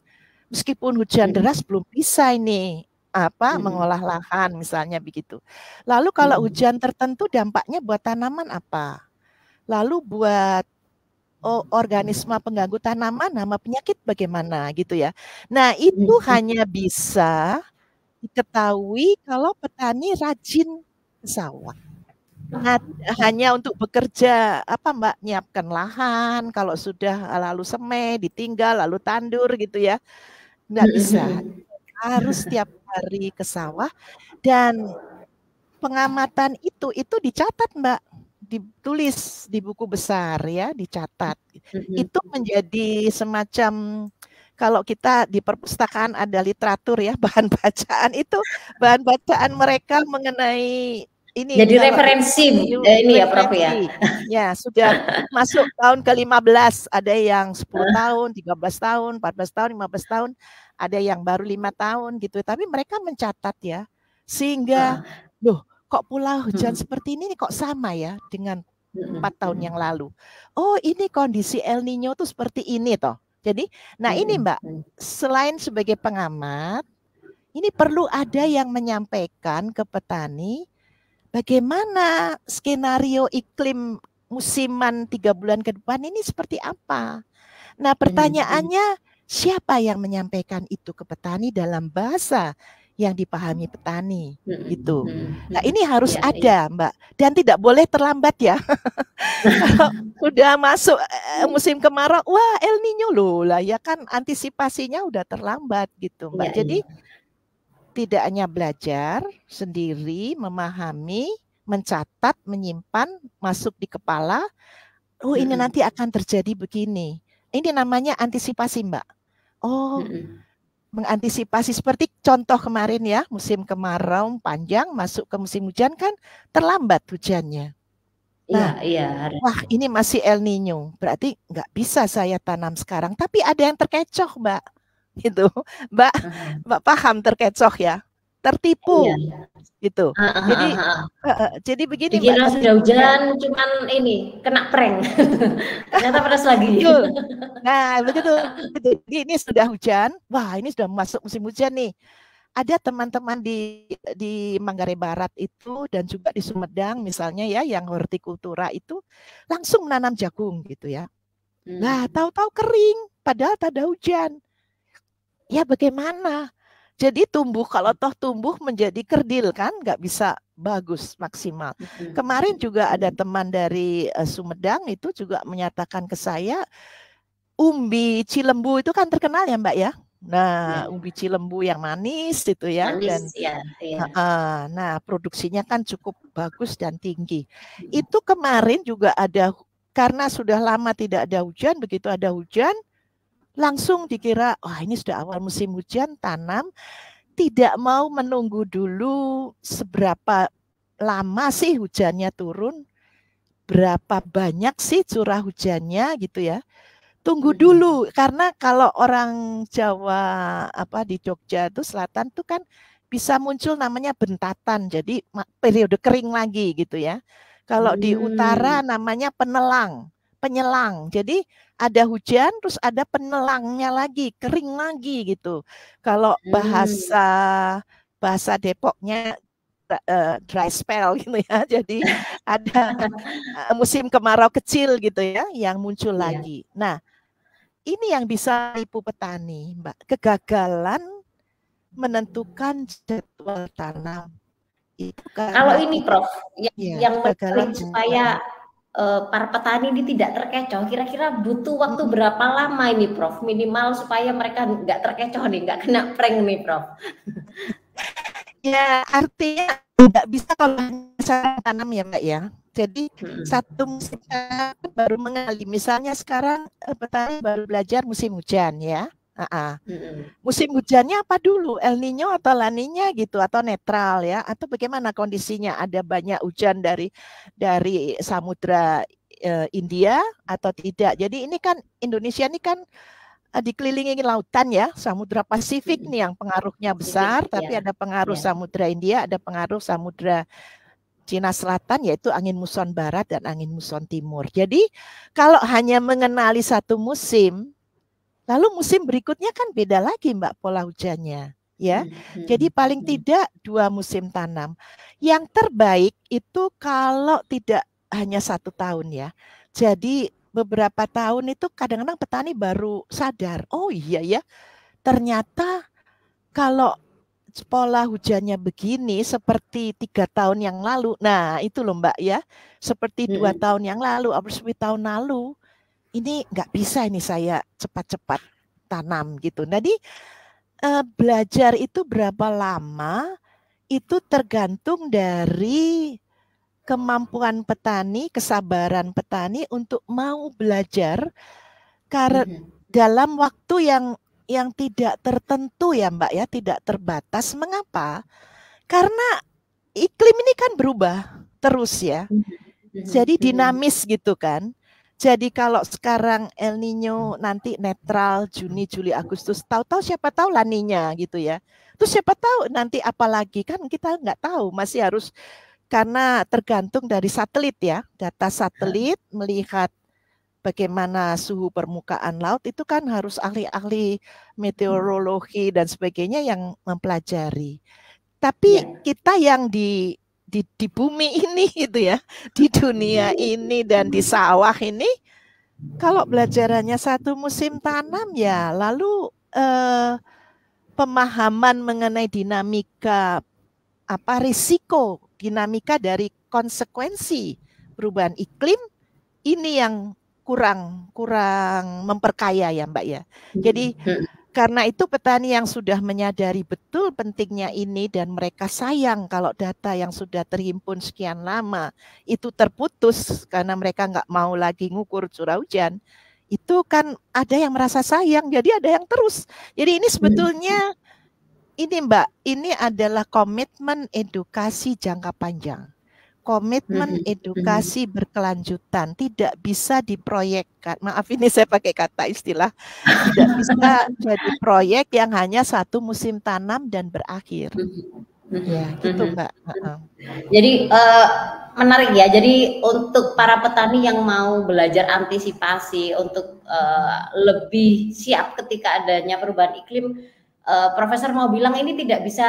Meskipun hujan deras belum bisa ini mengolah lahan misalnya begitu. Lalu kalau hujan tertentu dampaknya buat tanaman apa? Lalu buat organisme pengganggu tanaman sama penyakit bagaimana gitu ya. Nah, itu hanya bisa diketahui kalau petani rajin ke sawah. Nah, hanya untuk bekerja Mbak, nyiapkan lahan, kalau sudah lalu semai, ditinggal, lalu tandur gitu ya. Nggak bisa. Harus setiap hari ke sawah dan pengamatan itu dicatat, Mbak. Ditulis di buku besar ya, dicatat. Itu menjadi semacam kalau kita di perpustakaan ada literatur ya, bahan bacaan itu bahan bacaan mereka mengenai ini.
Jadi referensi ini ya Prof ya.
Ya, sudah masuk tahun ke-15, ada yang 10 tahun, 13 tahun, 14 tahun, 15 tahun, ada yang baru 5 tahun gitu. Tapi mereka mencatat ya. Sehingga loh, kok pula hujan seperti ini kok sama ya dengan 4 tahun yang lalu. Oh, ini kondisi El Niño tuh seperti ini toh. Jadi, nah ini Mbak, selain sebagai pengamat, ini perlu ada yang menyampaikan ke petani bagaimana skenario iklim musiman 3 bulan ke depan ini seperti apa. Nah, pertanyaannya siapa yang menyampaikan itu ke petani dalam bahasa yang dipahami petani gitu. Nah, ini harus ada, Mbak, dan tidak boleh terlambat ya. Kalau udah masuk musim kemarau, wah El Niño loh lah ya kan, antisipasinya udah terlambat gitu, Mbak. Jadi tidak hanya belajar sendiri, memahami, mencatat, menyimpan, masuk di kepala, oh ini nanti akan terjadi begini. Ini namanya antisipasi, Mbak. Oh, mengantisipasi seperti contoh kemarin ya, musim kemarau panjang masuk ke musim hujan kan terlambat hujannya. Nah, wah ini masih El Niño, berarti nggak bisa saya tanam sekarang. Tapi ada yang terkecoh, Mbak. Gitu, Mbak paham terkecoh ya, tertipu, gitu. Jadi begini
Dikira sudah hujan, cuman ini kena prank. Ternyata pedas lagi.
Nah, begitu. Ini sudah hujan, wah ini sudah masuk musim hujan nih. Ada teman-teman di Manggarai Barat itu dan juga di Sumedang misalnya ya, yang hortikultura itu langsung menanam jagung gitu ya. Nah, tahu-tahu kering, padahal tak ada hujan. Ya bagaimana? Jadi tumbuh, kalau toh tumbuh menjadi kerdil kan, nggak bisa bagus maksimal. Kemarin juga ada teman dari Sumedang itu juga menyatakan ke saya, umbi Cilembu itu kan terkenal ya Mbak ya. Nah, umbi Cilembu yang manis itu ya,
manis,
dan nah produksinya kan cukup bagus dan tinggi. Itu kemarin juga ada, karena sudah lama tidak ada hujan, begitu ada hujan langsung dikira, wah ini sudah awal musim hujan, tanam, tidak mau menunggu dulu seberapa lama sih hujannya turun, berapa banyak sih curah hujannya gitu ya. Tunggu dulu, karena kalau orang Jawa di Jogja itu selatan tuh kan bisa muncul namanya bentatan, jadi periode kering lagi gitu ya. Kalau di utara namanya penyelang. Jadi ada hujan terus ada penelangnya lagi, kering lagi gitu. Kalau bahasa Depoknya dry spell gitu ya. Jadi ada musim kemarau kecil gitu ya yang muncul lagi. Nah, ini yang bisa menipu petani, Mbak. Kegagalan menentukan jadwal tanam. Itu
Kalau
karena
ini Prof, yang
kegagalan
menarik supaya para petani ini tidak terkecoh, kira-kira butuh waktu berapa lama ini Prof? Minimal supaya mereka nggak terkecoh nih, nggak kena prank nih Prof.
Ya, artinya tidak bisa kalau hanya tanam ya Mbak ya. Jadi satu musim baru mengenali. Misalnya sekarang petani baru belajar musim hujan ya. Musim hujannya apa dulu? El Nino atau La Nina gitu, atau netral ya? Atau bagaimana kondisinya? Ada banyak hujan dari Samudra India atau tidak? Jadi ini kan Indonesia ini kan dikelilingi lautan ya, Samudra Pasifik nih yang pengaruhnya besar, tapi ada pengaruh Samudra India, ada pengaruh Samudra Cina Selatan, yaitu angin muson barat dan angin muson timur. Jadi kalau hanya mengenali satu musim, lalu musim berikutnya kan beda lagi Mbak pola hujannya. Ya, jadi paling tidak 2 musim tanam. Yang terbaik itu kalau tidak hanya 1 tahun ya. Jadi beberapa tahun itu kadang-kadang petani baru sadar, oh iya ya, ternyata kalau pola hujannya begini seperti 3 tahun yang lalu. Nah itu loh Mbak ya, seperti 2 tahun yang lalu, atau 10 tahun lalu, ini nggak bisa ini saya cepat-cepat tanam gitu. Jadi belajar itu berapa lama itu tergantung dari kemampuan petani, kesabaran petani untuk mau belajar karena dalam waktu yang tidak tertentu ya Mbak ya, tidak terbatas. Mengapa? Karena iklim ini kan berubah terus ya. Jadi dinamis gitu kan. Jadi kalau sekarang El Nino nanti netral Juni, Juli, Agustus, tahu-tahu siapa tahu La Nina gitu ya. Terus siapa tahu nanti apalagi, kan kita nggak tahu, masih harus, karena tergantung dari satelit ya, data satelit melihat bagaimana suhu permukaan laut itu kan harus ahli-ahli meteorologi dan sebagainya yang mempelajari. Tapi kita yang di bumi ini gitu ya, di dunia ini dan di sawah ini, kalau belajarannya 1 musim tanam ya, lalu pemahaman mengenai dinamika risiko, dinamika dari konsekuensi perubahan iklim ini yang kurang memperkaya ya Mbak ya. Jadi karena itu petani yang sudah menyadari betul pentingnya ini dan mereka sayang kalau data yang sudah terhimpun sekian lama itu terputus karena mereka nggak mau lagi ngukur curah hujan, itu kan ada yang merasa sayang, jadi ada yang terus. Jadi ini sebetulnya ini Mbak, ini adalah komitmen edukasi jangka panjang. Komitmen edukasi berkelanjutan, tidak bisa diproyekkan. Maaf ini saya pakai kata istilah, tidak bisa jadi proyek yang hanya 1 musim tanam dan berakhir. Ya, gitu Mbak.
Jadi menarik ya. Jadi untuk para petani yang mau belajar antisipasi untuk lebih siap ketika adanya perubahan iklim, Profesor mau bilang ini tidak bisa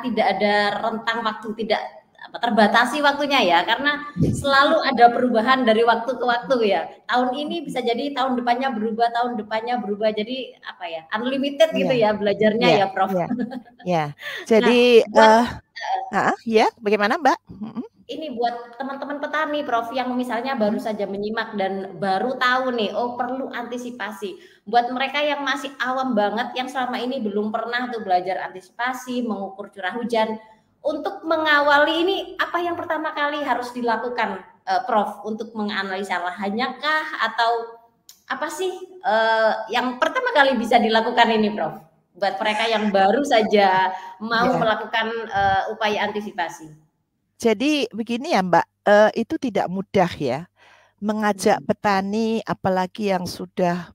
tidak ada rentang waktu, tidak terbatasi waktunya ya, karena selalu ada perubahan dari waktu ke waktu ya. Tahun ini bisa jadi tahun depannya berubah, jadi unlimited gitu ya belajarnya ya Prof.
Ya, jadi ya bagaimana Mbak?
Ini buat teman-teman petani Prof yang misalnya baru saja menyimak dan baru tahu nih, oh perlu antisipasi. Buat mereka yang masih awam banget, yang selama ini belum pernah tuh belajar antisipasi, mengukur curah hujan, untuk mengawali ini apa yang pertama kali harus dilakukan Prof untuk menganalisa lahannya kah, atau apa sih yang pertama kali bisa dilakukan ini Prof buat mereka yang baru saja mau melakukan upaya antisipasi?
Jadi begini ya Mbak, itu tidak mudah ya mengajak petani, apalagi yang sudah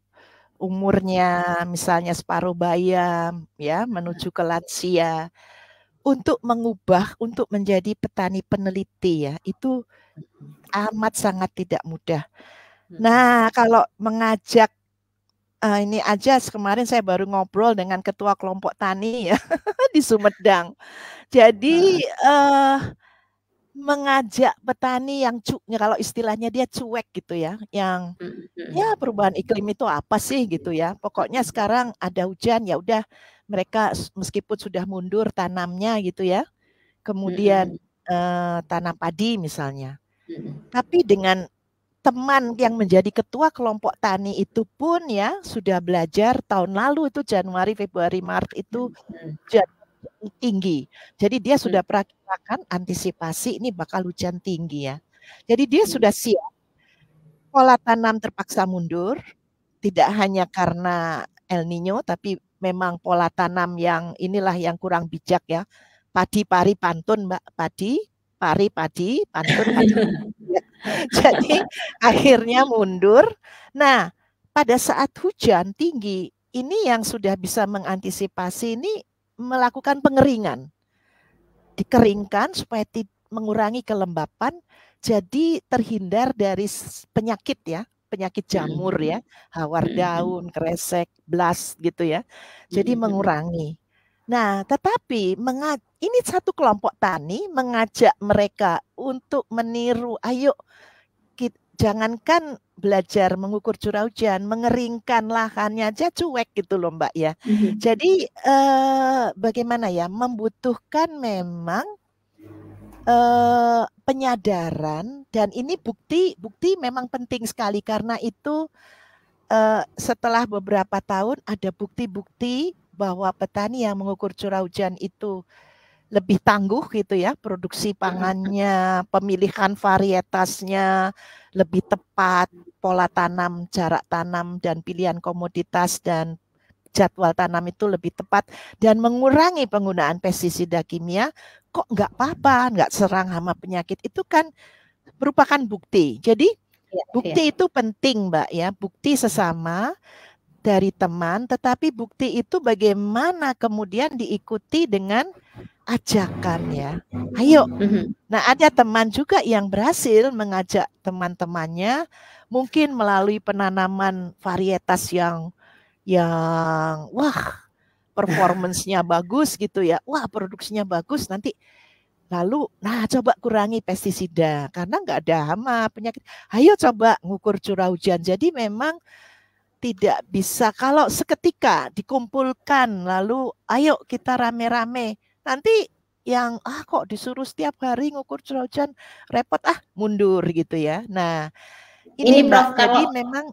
umurnya misalnya separuh bayam ya menuju ke lansia, untuk mengubah, untuk menjadi petani peneliti ya, itu amat sangat tidak mudah. Nah kalau mengajak, ini aja kemarin saya baru ngobrol dengan ketua kelompok tani ya di Sumedang. Jadi mengajak petani yang kalau istilahnya dia cuek gitu ya, yang ya perubahan iklim itu apa sih gitu ya. Pokoknya sekarang ada hujan ya udah mereka meskipun sudah mundur tanamnya gitu ya. Kemudian tanam padi misalnya. Tapi dengan teman yang menjadi ketua kelompok tani itu pun ya sudah belajar tahun lalu itu Januari, Februari, Maret itu tinggi. Jadi dia sudah perakirakan antisipasi ini bakal hujan tinggi ya. Jadi dia sudah siap. Pola tanam terpaksa mundur, tidak hanya karena El Nino, tapi memang pola tanam yang inilah yang kurang bijak ya. Padi, pari, pantun, Mbak. Padi, pari, padi, pantun, padi. Jadi akhirnya mundur. Nah, pada saat hujan tinggi, ini yang sudah bisa mengantisipasi ini melakukan pengeringan. Dikeringkan supaya mengurangi kelembapan, jadi terhindar dari penyakit ya, penyakit jamur ya, hawar daun, kresek, blas gitu ya. Jadi mengurangi. Nah, tetapi ini satu kelompok tani mengajak mereka untuk meniru, ayo jangankan belajar mengukur curah hujan, mengeringkan lahannya aja cuek gitu loh Mbak ya. Jadi bagaimana ya, membutuhkan memang penyadaran, dan ini bukti memang penting sekali karena itu setelah beberapa tahun ada bukti-bukti bahwa petani yang mengukur curah hujan itu lebih tangguh gitu ya, produksi pangannya, pemilihan varietasnya lebih tepat, pola tanam, jarak tanam, dan pilihan komoditas dan jadwal tanam itu lebih tepat, dan mengurangi penggunaan pestisida kimia, kok nggak apa-apa, nggak serang hama penyakit, itu kan merupakan bukti. Jadi bukti itu penting Mbak ya, bukti sesama dari teman, tetapi bukti itu bagaimana kemudian diikuti dengan ajakan ya. Ayo. Nah, ada teman juga yang berhasil mengajak teman-temannya mungkin melalui penanaman varietas yang wah performance-nya bagus gitu ya. Wah, produksinya bagus, nanti lalu nah coba kurangi pestisida karena nggak ada hama penyakit. Ayo coba ngukur curah hujan. Jadi memang tidak bisa kalau seketika dikumpulkan lalu ayo kita rame-rame. Nanti yang kok disuruh setiap hari ngukur curah hujan repot mundur gitu ya. Nah, ini Mbak, jadi memang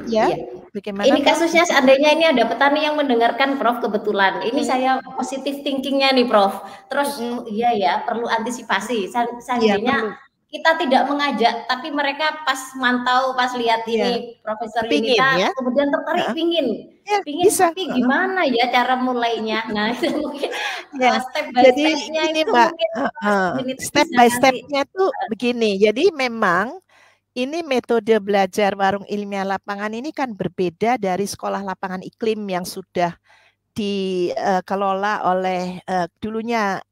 ya bagaimana
ini kasusnya seandainya ini ada petani yang mendengarkan Prof kebetulan. Ini saya positif thinkingnya nih Prof. Terus iya ya perlu antisipasi. Seandainya kita tidak mengajak, tapi mereka pas mantau, pas lihat ini Profesor Yunita, ya? Kemudian tertarik pingin bisa. Tapi gimana ya cara mulainya? Nah itu mungkin
step by stepnya itu Mbak, step by stepnya tuh begini. Jadi memang ini metode belajar warung ilmiah lapangan ini kan berbeda dari sekolah lapangan iklim yang sudah dikelola oleh dulunya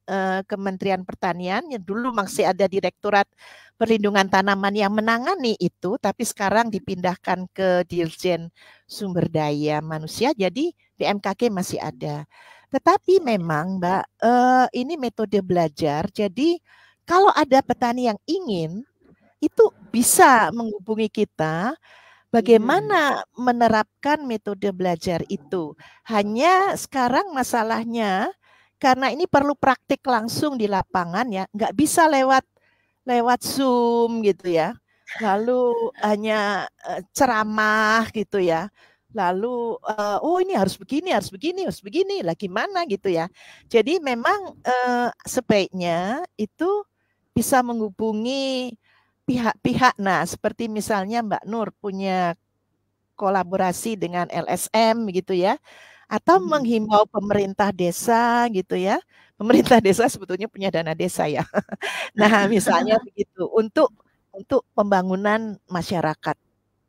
Kementerian Pertanian, yang dulu masih ada Direktorat Perlindungan Tanaman yang menangani itu, tapi sekarang dipindahkan ke Dirjen Sumber Daya Manusia, jadi BMKG masih ada. Tetapi memang Mbak, ini metode belajar, jadi kalau ada petani yang ingin, itu bisa menghubungi kita bagaimana menerapkan metode belajar itu. Hanya sekarang masalahnya karena ini perlu praktik langsung di lapangan ya, nggak bisa lewat Zoom gitu ya. Lalu hanya ceramah gitu ya. Lalu ini harus begini, lah gimana gitu ya. Jadi memang sebaiknya itu bisa menghubungi pihak-pihak. Nah, seperti misalnya Mbak Nur punya kolaborasi dengan LSM gitu ya, atau menghimbau pemerintah desa gitu ya. Pemerintah desa sebetulnya punya dana desa ya. Nah, misalnya begitu untuk pembangunan masyarakat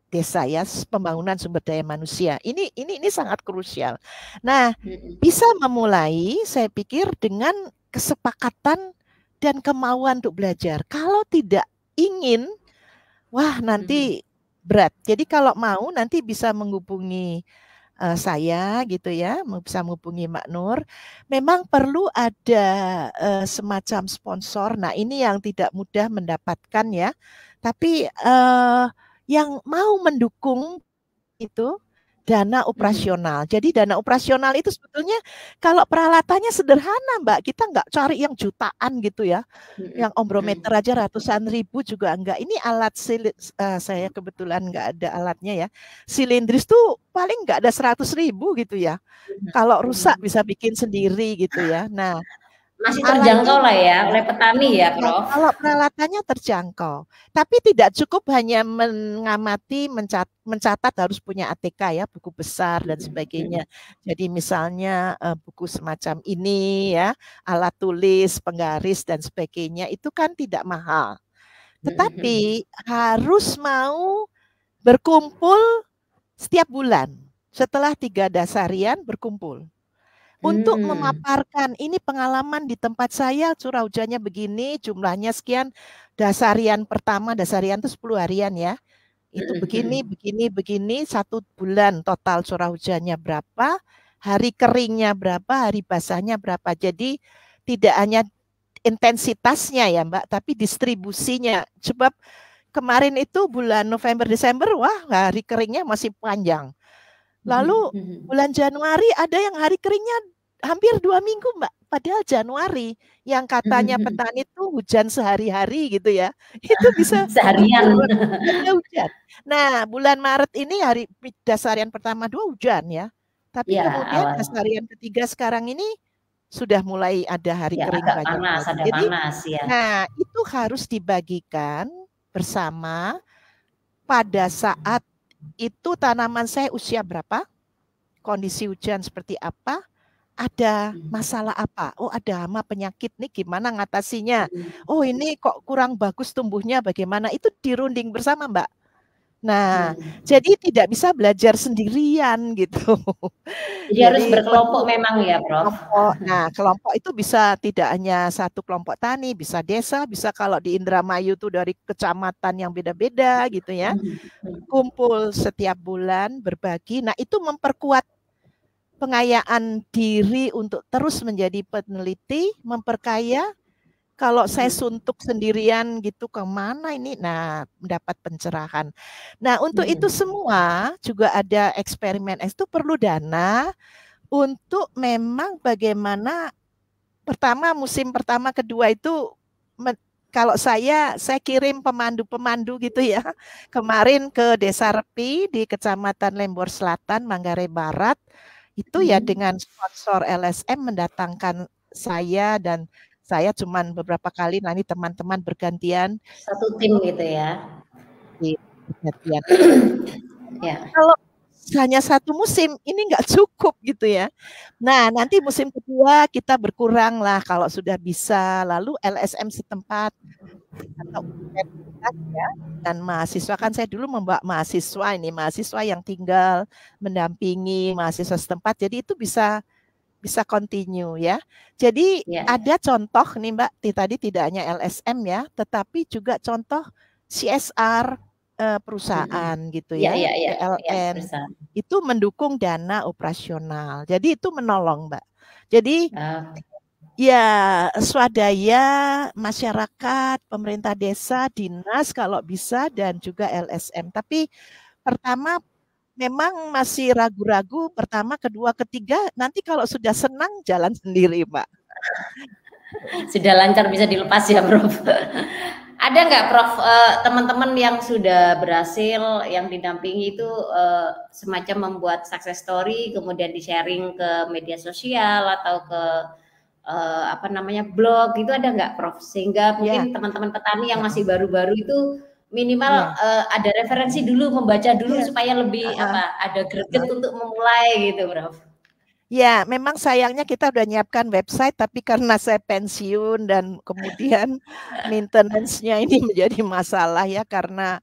desa ya, pembangunan sumber daya manusia. Ini sangat krusial. Nah, bisa memulai saya pikir dengan kesepakatan dan kemauan untuk belajar. Kalau tidak ingin, wah nanti berat. Jadi kalau mau nanti bisa menghubungi saya gitu ya, bisa menghubungi Mbak Nur. Memang perlu ada semacam sponsor. Nah, ini yang tidak mudah mendapatkan ya. Tapi yang mau mendukung itu dana operasional. Jadi dana operasional itu sebetulnya kalau peralatannya sederhana, Mbak. Kita nggak cari yang jutaan gitu ya. Yang ombrometer aja ratusan ribu juga enggak. Ini alat saya kebetulan nggak ada alatnya ya. Silindris tuh paling nggak ada 100.000 gitu ya. Kalau rusak bisa bikin sendiri gitu ya. Nah,
masih terjangkau lah ya oleh petani ya,
ya,
Prof.
kalau peralatannya terjangkau, tapi tidak cukup hanya mengamati, mencatat harus punya ATK ya, buku besar dan sebagainya. Jadi misalnya buku semacam ini ya, alat tulis, penggaris dan sebagainya, itu kan tidak mahal. Tetapi harus mau berkumpul setiap bulan. Setelah 3 dasarian berkumpul. Untuk memaparkan ini pengalaman di tempat saya curah hujannya begini, jumlahnya sekian, dasarian pertama, dasarian itu 10 harian ya. Itu begini, begini, 1 bulan total curah hujannya berapa, hari keringnya berapa, hari basahnya berapa. Jadi tidak hanya intensitasnya ya Mbak, tapi distribusinya. Sebab kemarin itu bulan November, Desember, wah hari keringnya masih panjang. Lalu bulan Januari ada yang hari keringnya hampir 2 minggu Mbak. Padahal Januari yang katanya petani itu hujan sehari-hari gitu ya. Itu bisa
seharian.
Ada hujan. Nah bulan Maret ini hari dasarian pertama 2 hujan ya. Tapi
Ya,
kemudian
awal.
dasarian ketiga sekarang ini sudah mulai ada hari
Ya,
kering
agak
banyak
panas,
lagi.
ada
Jadi,
panas ya.
nah itu harus dibagikan bersama pada saat itu tanaman saya usia berapa, kondisi hujan seperti apa, ada masalah apa, oh ada hama penyakit nih gimana ngatasinya, oh ini kok kurang bagus tumbuhnya bagaimana, itu dirunding bersama Mbak. Nah, jadi tidak bisa belajar sendirian gitu.
Jadi harus berkelompok memang ya, Prof.
Kelompok. Nah, kelompok itu bisa tidak hanya satu kelompok tani, bisa desa, bisa kalau di Indramayu tuh dari kecamatan yang beda-beda gitu ya. Kumpul setiap bulan, berbagi. Nah, itu memperkuat pengayaan diri untuk terus menjadi peneliti, memperkaya. Kalau saya suntuk sendirian gitu kemana ini? Nah, mendapat pencerahan. Nah, untuk itu semua juga ada eksperimen. Itu perlu dana untuk memang bagaimana pertama musim pertama kedua itu kalau saya kirim pemandu-pemandu gitu ya. Kemarin ke Desa Repi di Kecamatan Lembor Selatan, Manggarai Barat. Itu ya dengan sponsor LSM mendatangkan saya dan saya cuman beberapa kali, nanti teman-teman bergantian.
Satu tim gitu ya.
Bergantian.
Ya.
Kalau hanya satu musim, ini nggak cukup gitu ya. Nah, nanti musim kedua kita berkurang lah kalau sudah bisa. Lalu LSM setempat atau universitas ya, dan mahasiswa kan saya dulu membawa mahasiswa ini, mahasiswa yang tinggal mendampingi mahasiswa setempat. Jadi itu bisa continue ya. Jadi ada contoh nih Mbak, tadi tidak hanya LSM ya, tetapi juga contoh CSR perusahaan gitu ya, PLN itu mendukung dana operasional. Jadi itu menolong Mbak. Jadi ya swadaya masyarakat, pemerintah desa, dinas kalau bisa dan juga LSM. Tapi pertama memang masih ragu-ragu, pertama, kedua, ketiga, nanti kalau sudah senang jalan sendiri, Mbak.
Sudah lancar bisa dilepas ya, Prof. Ada nggak, Prof, teman-teman yang sudah berhasil, yang didampingi itu semacam membuat success story, kemudian di-sharing ke media sosial atau ke apa namanya blog, itu ada nggak, Prof? Sehingga mungkin teman-teman petani yang masih baru-baru itu minimal ada referensi dulu, membaca dulu supaya lebih ada greget untuk memulai gitu, Prof.
Ya, memang sayangnya kita udah nyiapkan website, tapi karena saya pensiun dan kemudian maintenance-nya ini menjadi masalah ya, karena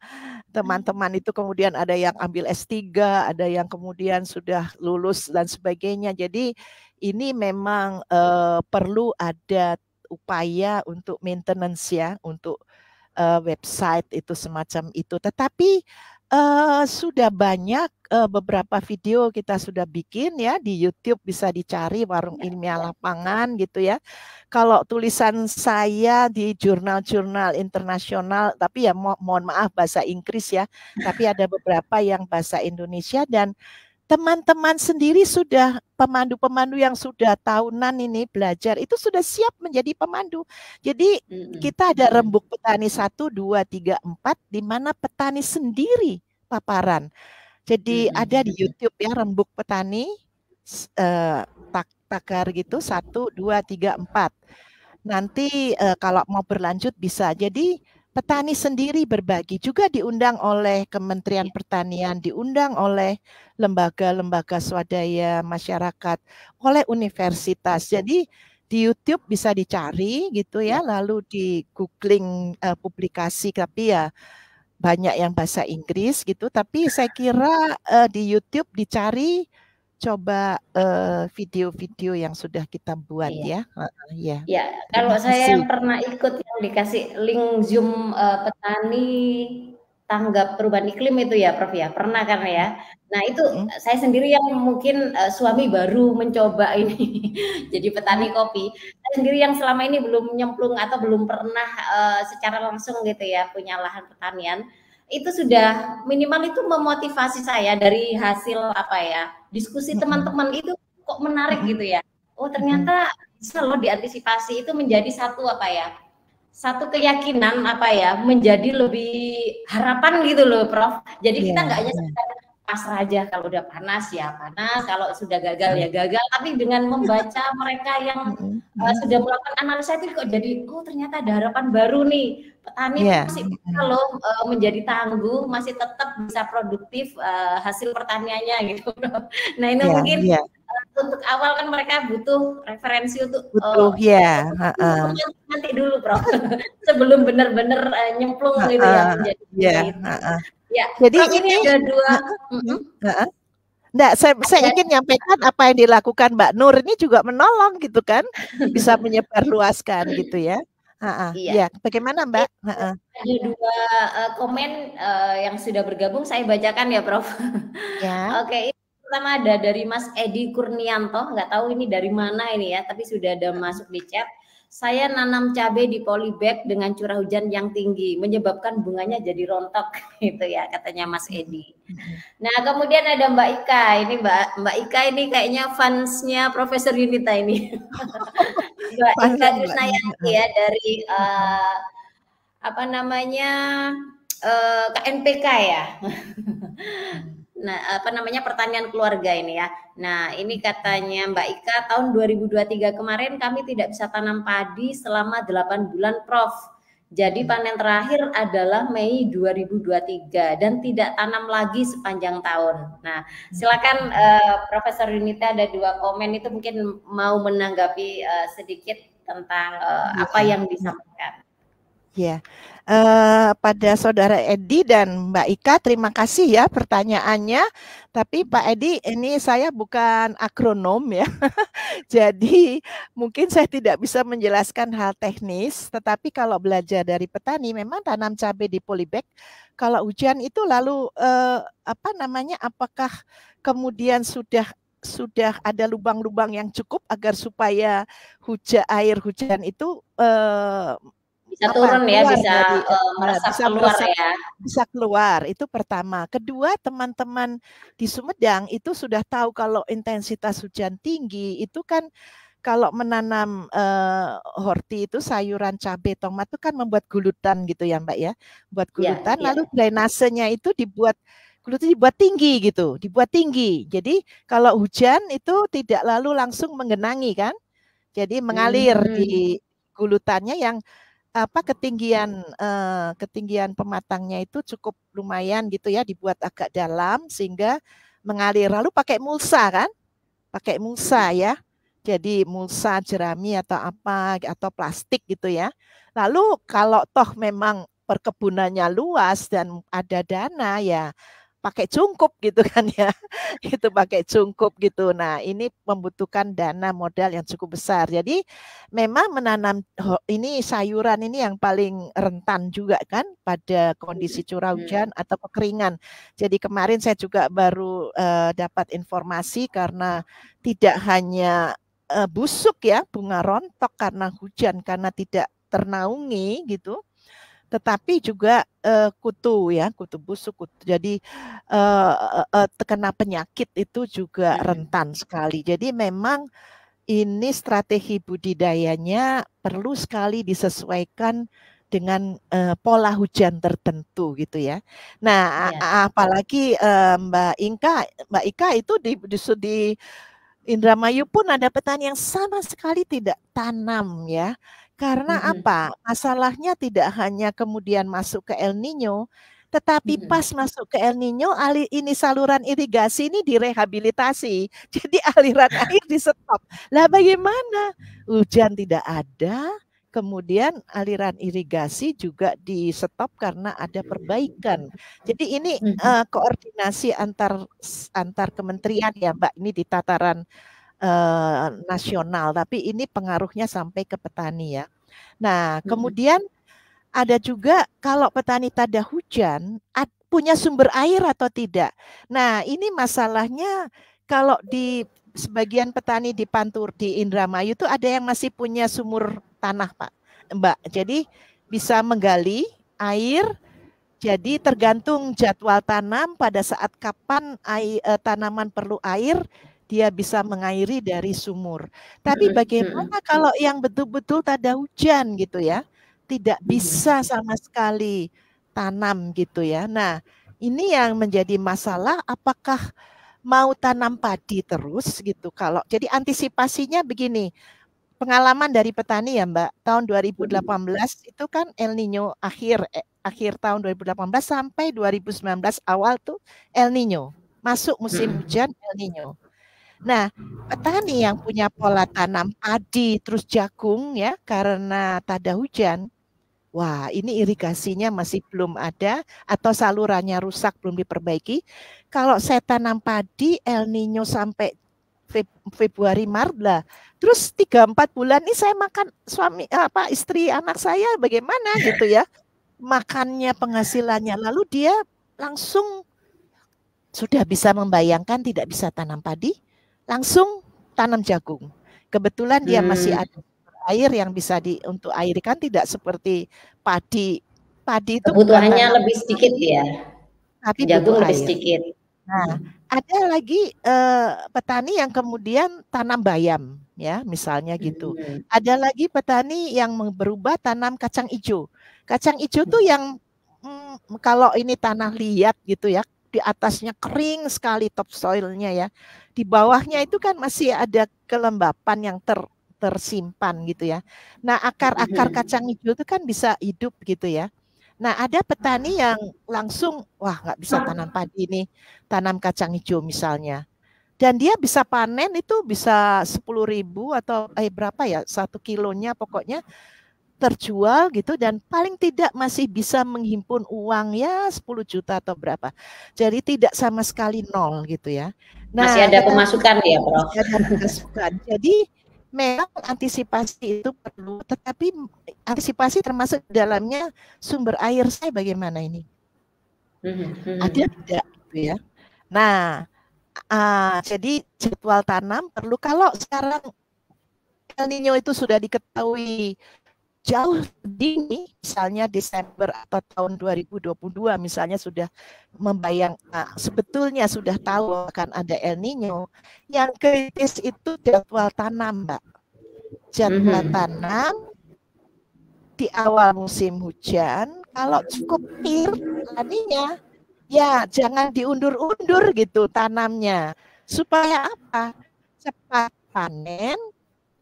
teman-teman itu kemudian ada yang ambil S3, ada yang kemudian sudah lulus dan sebagainya. Jadi ini memang perlu ada upaya untuk maintenance ya, untuk website itu semacam itu. Tetapi sudah banyak beberapa video kita sudah bikin ya di YouTube, bisa dicari Warung Ilmiah Lapangan gitu ya. Kalau tulisan saya di jurnal-jurnal internasional, tapi ya mohon maaf bahasa Inggris ya, tapi ada beberapa yang bahasa Indonesia, dan teman-teman sendiri sudah pemandu-pemandu yang sudah tahunan ini belajar itu sudah siap menjadi pemandu. Jadi kita ada rembuk petani 1, 2, 3, 4 di mana petani sendiri paparan. Jadi ada di YouTube ya, rembuk petani takar gitu 1, 2, 3, 4. Nanti kalau mau berlanjut bisa. Jadi petani sendiri berbagi, juga diundang oleh Kementerian Pertanian, diundang oleh lembaga-lembaga swadaya masyarakat, oleh universitas. Jadi di YouTube bisa dicari gitu ya, lalu di googling publikasi, tapi ya banyak yang bahasa Inggris gitu. Tapi saya kira di YouTube dicari, coba video-video yang sudah kita buat ya.
Ya, kalau saya yang pernah ikut yang dikasih link Zoom petani tanggap perubahan iklim itu ya, Prof ya, pernah kan ya. Nah itu saya sendiri yang mungkin suami baru mencoba ini jadi petani kopi. Saya sendiri yang selama ini belum nyemplung atau belum pernah secara langsung gitu ya punya lahan pertanian. Itu sudah minimal itu memotivasi saya dari hasil apa ya, diskusi teman-teman itu kok menarik gitu ya. Oh ternyata bisa loh diantisipasi, itu menjadi satu apa ya, satu keyakinan apa ya, menjadi lebih harapan gitu loh Prof. Jadi kita nggak hanya pasrah aja, kalau udah panas ya panas, kalau sudah gagal ya gagal, tapi dengan membaca mereka yang sudah melakukan analisa itu kok jadi oh ternyata ada harapan baru nih, petani masih bisa loh menjadi tangguh, masih tetap bisa produktif hasil pertaniannya gitu. Nah ini mungkin untuk awal kan mereka butuh referensi untuk nanti dulu Prof sebelum benar-benar nyemplung gitu ya menjadi ya.
Jadi
ini ada dua.
Enggak, saya ingin nyampaikan apa yang dilakukan Mbak Nur ini juga menolong gitu kan, bisa menyebarluaskan gitu ya. Iya, bagaimana Mbak?
Ada dua komen yang sudah bergabung, saya bacakan ya Prof.
Ya.
Oke, ini pertama ada dari Mas Edi Kurnianto, nggak tahu ini dari mana ini ya, tapi sudah ada masuk di chat. Saya nanam cabai di polybag dengan curah hujan yang tinggi, menyebabkan bunganya jadi rontok, gitu ya, katanya Mas Edi. Nah, kemudian ada Mbak Ika, ini Mbak Ika ini kayaknya fansnya Profesor Yunita ini. Mbak Ika Krisnayanti ya dari apa namanya KNPK ya. Nah, apa namanya pertanian keluarga ini ya. Nah, ini katanya Mbak Ika, tahun 2023 kemarin kami tidak bisa tanam padi selama 8 bulan, Prof. Jadi panen terakhir adalah Mei 2023 dan tidak tanam lagi sepanjang tahun. Nah, silakan Profesor Yunita, ada dua komen itu mungkin mau menanggapi sedikit tentang apa yang disampaikan.
Ya, pada Saudara Edi dan Mbak Ika, terima kasih ya pertanyaannya. Tapi Pak Edi, ini saya bukan agronom ya, jadi mungkin saya tidak bisa menjelaskan hal teknis. Tetapi kalau belajar dari petani, memang tanam cabai di polybag, kalau hujan itu lalu apa namanya? Apakah kemudian sudah ada lubang-lubang yang cukup agar supaya air hujan itu
bisa turun ya, bisa keluar ya.
Bisa keluar, itu pertama. Kedua, teman-teman di Sumedang itu sudah tahu kalau intensitas hujan tinggi, itu kan kalau menanam horti itu sayuran cabai tomat itu kan membuat gulutan gitu ya Mbak ya. Buat gulutan, lalu drainasenya itu dibuat tinggi gitu, dibuat tinggi. Jadi kalau hujan itu tidak lalu langsung menggenangi kan. Jadi mengalir di gulutannya yang ketinggian pematangnya itu cukup lumayan gitu ya, dibuat agak dalam sehingga mengalir. Lalu pakai mulsa kan? Pakai mulsa ya. Jadi mulsa jerami atau apa atau plastik gitu ya. Lalu kalau toh memang perkebunannya luas dan ada dana ya pakai cungkup gitu kan ya, itu pakai cungkup gitu. Nah ini membutuhkan dana modal yang cukup besar. Jadi memang menanam ini sayuran ini yang paling rentan juga kan pada kondisi curah hujan atau kekeringan. Jadi kemarin saya juga baru dapat informasi karena tidak hanya busuk ya bunga rontok karena hujan, karena tidak ternaungi gitu, tetapi juga kutu ya, kutu busuk. Jadi terkena penyakit itu juga rentan sekali. Jadi memang ini strategi budidayanya perlu sekali disesuaikan dengan pola hujan tertentu gitu ya. Nah, apalagi Mbak Ika itu di Indramayu pun ada petani yang sama sekali tidak tanam ya. Karena apa? Masalahnya tidak hanya kemudian masuk ke El Nino, tetapi pas masuk ke El Nino, ini saluran irigasi ini direhabilitasi. Jadi aliran air di stop. Lah bagaimana? Hujan tidak ada, kemudian aliran irigasi juga di stop karena ada perbaikan. Jadi ini koordinasi antar kementerian ya Mbak, ini di tataran nasional, tapi ini pengaruhnya sampai ke petani ya. Nah, kemudian ada juga kalau petani tada hujan punya sumber air atau tidak. Nah, ini masalahnya kalau di sebagian petani di Pantur di Indramayu itu ada yang masih punya sumur tanah, Pak, Mbak. Jadi bisa menggali air. Jadi tergantung jadwal tanam pada saat kapan tanaman perlu air, dia bisa mengairi dari sumur. Tapi bagaimana kalau yang betul-betul tada hujan gitu ya, tidak bisa sama sekali tanam gitu ya. Nah, ini yang menjadi masalah, apakah mau tanam padi terus gitu. Kalau jadi antisipasinya begini, pengalaman dari petani ya Mbak, tahun 2018 itu kan El Nino akhir tahun 2018 sampai 2019 awal tuh El Nino, masuk musim hujan El Nino. Nah, petani yang punya pola tanam padi terus jagung ya karena tada hujan, wah ini irigasinya masih belum ada atau salurannya rusak belum diperbaiki. Kalau saya tanam padi El Nino sampai Februari Maret lah, terus 3-4 bulan ini saya makan istri anak saya bagaimana gitu ya, makannya penghasilannya, lalu dia langsung sudah bisa membayangkan tidak bisa tanam padi, langsung tanam jagung. Kebetulan dia masih ada air yang bisa untuk air, kan tidak seperti padi. Padi itu
kebutuhannya lebih sedikit ya.
Tapi
jagung
butuh
lebih
air.
sedikit.
Nah, ada lagi petani yang kemudian tanam bayam ya, misalnya gitu. Ada lagi petani yang berubah tanam kacang hijau. Kacang hijau tuh yang kalau ini tanah liat gitu ya, di atasnya kering sekali topsoilnya ya. Di bawahnya itu kan masih ada kelembapan yang tersimpan gitu ya. Nah, akar-akar kacang hijau itu kan bisa hidup gitu ya. Nah, ada petani yang langsung, wah nggak bisa tanam padi nih, tanam kacang hijau misalnya. Dan dia bisa panen itu bisa 10.000 atau berapa ya, 1 kilonya pokoknya terjual gitu, dan paling tidak masih bisa menghimpun uang ya 10 juta atau berapa. Jadi tidak sama sekali nol gitu ya.
Nah, masih ada pemasukan ya, Prof.
Masih ada pemasukan. Jadi memang antisipasi itu perlu, tetapi antisipasi termasuk dalamnya sumber air saya bagaimana ini? Ada tidak gitu ya. Nah, jadi jadwal tanam perlu, kalau sekarang El Nino itu sudah diketahui jauh dini, misalnya Desember atau tahun 2022 misalnya sudah sebetulnya sudah tahu akan ada El Nino. Yang kritis itu jadwal tanam, Mbak. Jadwal tanam di awal musim hujan, kalau cukup laninya, ya jangan diundur-undur gitu tanamnya. Supaya apa? Cepat panen,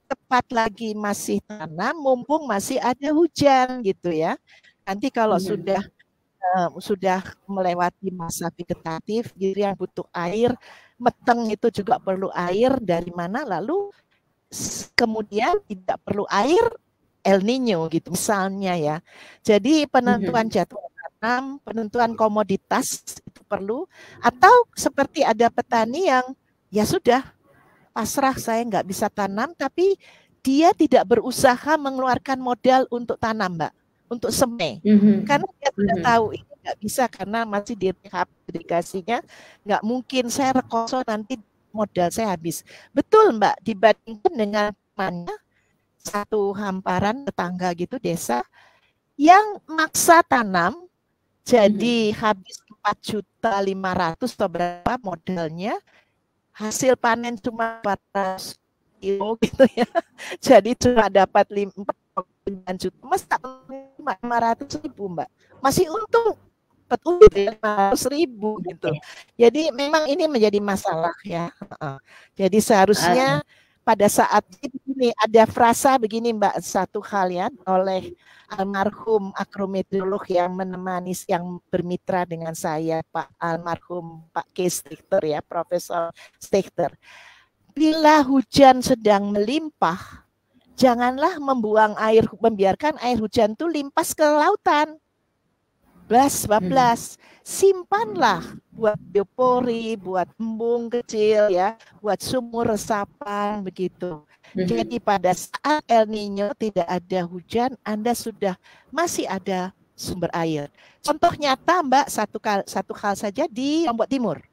tepat lagi masih tanam, mumpung masih ada hujan gitu ya. Nanti kalau sudah melewati masa vegetatif, yang butuh air, meteng itu juga perlu air, dari mana lalu kemudian tidak perlu air El Nino gitu misalnya ya. Jadi penentuan jadwal tanam, penentuan komoditas itu perlu, atau seperti ada petani yang ya sudah pasrah, saya nggak bisa tanam, tapi dia tidak berusaha mengeluarkan modal untuk tanam, Mbak, untuk semai, karena dia sudah tahu ini nggak bisa karena masih di rehab irigasinya, nggak mungkin saya rekoso nanti modal saya habis. Betul, Mbak, dibandingkan dengan temannya satu hamparan tetangga gitu desa yang maksa tanam, jadi habis 4.500.000 atau berapa modalnya, hasil panen cuma 400 kilo gitu ya, jadi cuma dapat 4 juta, masa 500.000 Mbak, masih untung 500.000 gitu. Jadi memang ini menjadi masalah ya. Jadi seharusnya pada saat ini ada frasa begini Mbak, satu hal ya, oleh almarhum agrometeorolog yang menemani, yang bermitra dengan saya, Pak almarhum Pak K. Stichter ya, Profesor Stichter. Bila hujan sedang melimpah, janganlah membiarkan air hujan itu limpas ke lautan. Bablas, simpanlah buat biopori, buat embung kecil ya, buat sumur resapan begitu. Jadi pada saat El Nino tidak ada hujan, Anda sudah masih ada sumber air. Contoh nyata Mbak, satu hal saja di Lombok Timur.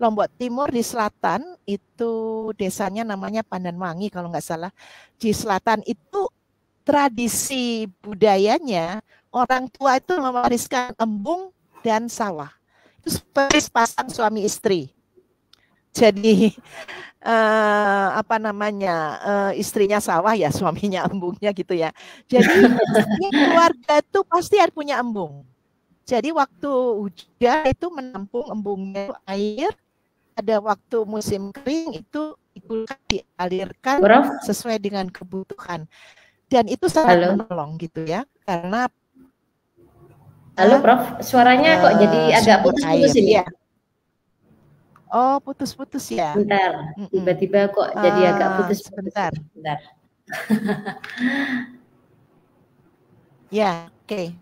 Lombok Timur di selatan itu desanya namanya Pandanwangi kalau nggak salah. Di selatan itu tradisi budayanya orang tua itu mewariskan embung dan sawah. Itu seperti sepasang suami istri. Jadi istrinya sawah ya, suaminya embungnya gitu ya. Jadi keluarga itu pasti harus punya embung. Jadi waktu hujan itu menampung embungnya air. Ada waktu musim kering itu dialirkan sesuai dengan kebutuhan. Dan itu sangat menolong gitu ya. Karena
halo Prof, suaranya kok jadi agak putus-putus ini ya?
Oh, putus-putus ya.
Bentar, tiba-tiba kok jadi agak putus-putus.
Sebentar. Ya, oke.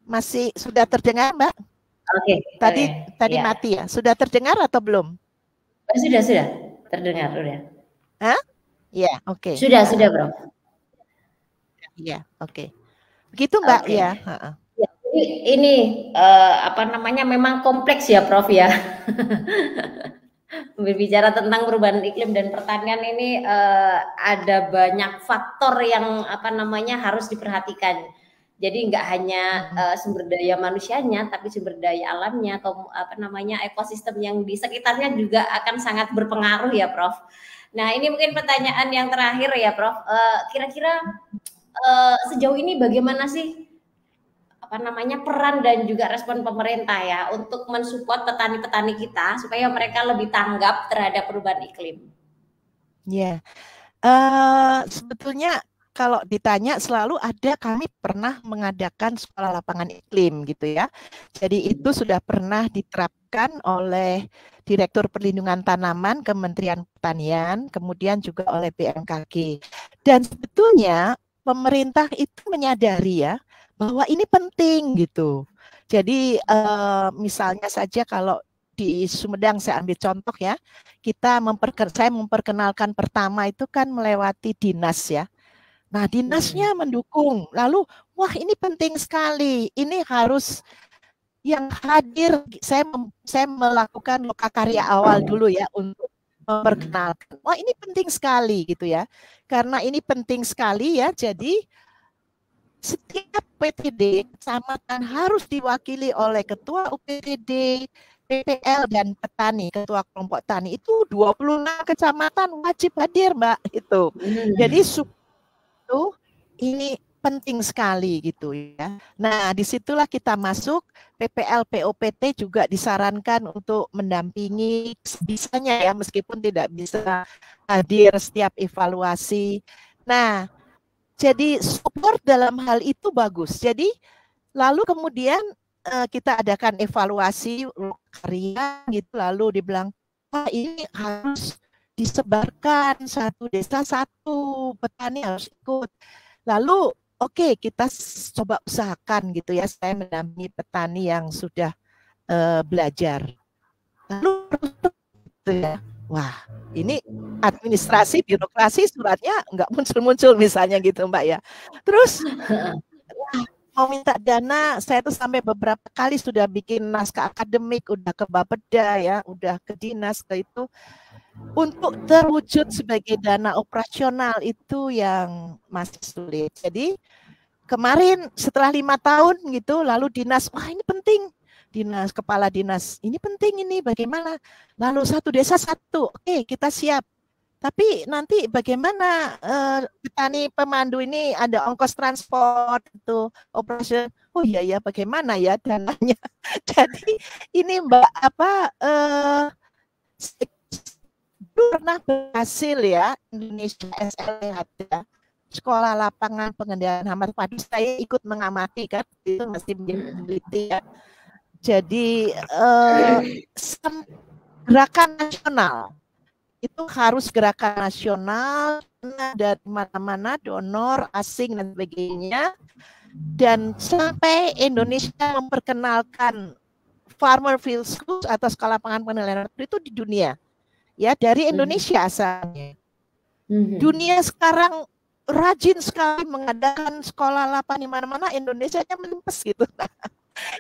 Masih sudah terdengar, Mbak?
Oke.
Tadi ya. Mati ya. Sudah terdengar atau belum?
Sudah terdengar udah.
Hah? Ya, oke.
Sudah Bro.
Ya, oke. Begitu Mbak ya.
Ya. Ini memang kompleks ya Prof ya. Berbicara tentang perubahan iklim dan pertanian ini ada banyak faktor yang harus diperhatikan. Jadi nggak hanya sumber daya manusianya, tapi sumber daya alamnya, ekosistem yang di sekitarnya juga akan sangat berpengaruh ya, Prof. Nah, ini mungkin pertanyaan yang terakhir ya, Prof. Kira-kira sejauh ini bagaimana sih peran dan juga respon pemerintah ya untuk mensupport petani-petani kita supaya mereka lebih tanggap terhadap perubahan iklim?
Ya, sebetulnya kalau ditanya selalu ada, kami pernah mengadakan sekolah lapangan iklim gitu ya. Jadi itu sudah pernah diterapkan oleh Direktur Perlindungan Tanaman Kementerian Pertanian, kemudian juga oleh BMKG. Dan sebetulnya pemerintah itu menyadari ya bahwa ini penting gitu. Jadi misalnya saja kalau di Sumedang saya ambil contoh ya, saya memperkenalkan pertama itu kan melewati dinas ya. Nah, dinasnya mendukung. Lalu, wah ini penting sekali. Ini harus yang hadir. Saya melakukan lokakarya awal dulu ya untuk memperkenalkan. Wah ini penting sekali gitu ya. Karena ini penting sekali ya. Jadi setiap PTD kecamatan harus diwakili oleh ketua UPTD, PPL dan petani, ketua kelompok tani. Itu 26 kecamatan wajib hadir, Mbak. Itu. Jadi ini penting sekali gitu ya. Nah, disitulah kita masuk. PPL POPT juga disarankan untuk mendampingi sebisanya ya, meskipun tidak bisa hadir setiap evaluasi. Nah, jadi support dalam hal itu bagus. Jadi lalu kemudian kita adakan evaluasi karya gitu, lalu dibilang ini harus disebarkan satu desa satu petani harus ikut. Lalu oke, kita coba usahakan gitu ya. Saya mendampingi petani yang sudah belajar. Lalu gitu ya, wah ini administrasi, birokrasi, suratnya nggak muncul-muncul misalnya gitu Mbak ya. Terus mau minta dana, saya tuh sampai beberapa kali sudah bikin naskah akademik, udah ke Bapeda ya, udah ke dinas, ke itu. Untuk terwujud sebagai dana operasional itu yang masih sulit. Jadi kemarin setelah 5 tahun gitu, lalu dinas, wah ini penting. Dinas, kepala dinas, ini penting ini bagaimana. Lalu satu desa satu, oke kita siap. Tapi nanti bagaimana petani pemandu ini ada ongkos transport itu operasi. Oh iya ya bagaimana ya dananya. Jadi ini Mbak pernah berhasil ya Indonesia SLHT sekolah lapangan pengendalian hama padi. Saya ikut mengamati kan itu masih menjadi peneliti ya. Jadi gerakan nasional itu harus gerakan nasional dari mana-mana donor asing dan sebagainya, dan sampai Indonesia memperkenalkan Farmer Field Schools atau sekolah lapangan pengendalian itu di dunia ya, dari Indonesia asalnya. Dunia sekarang rajin sekali mengadakan sekolah lapangan di mana-mana, Indonesia-nya melimpes gitu.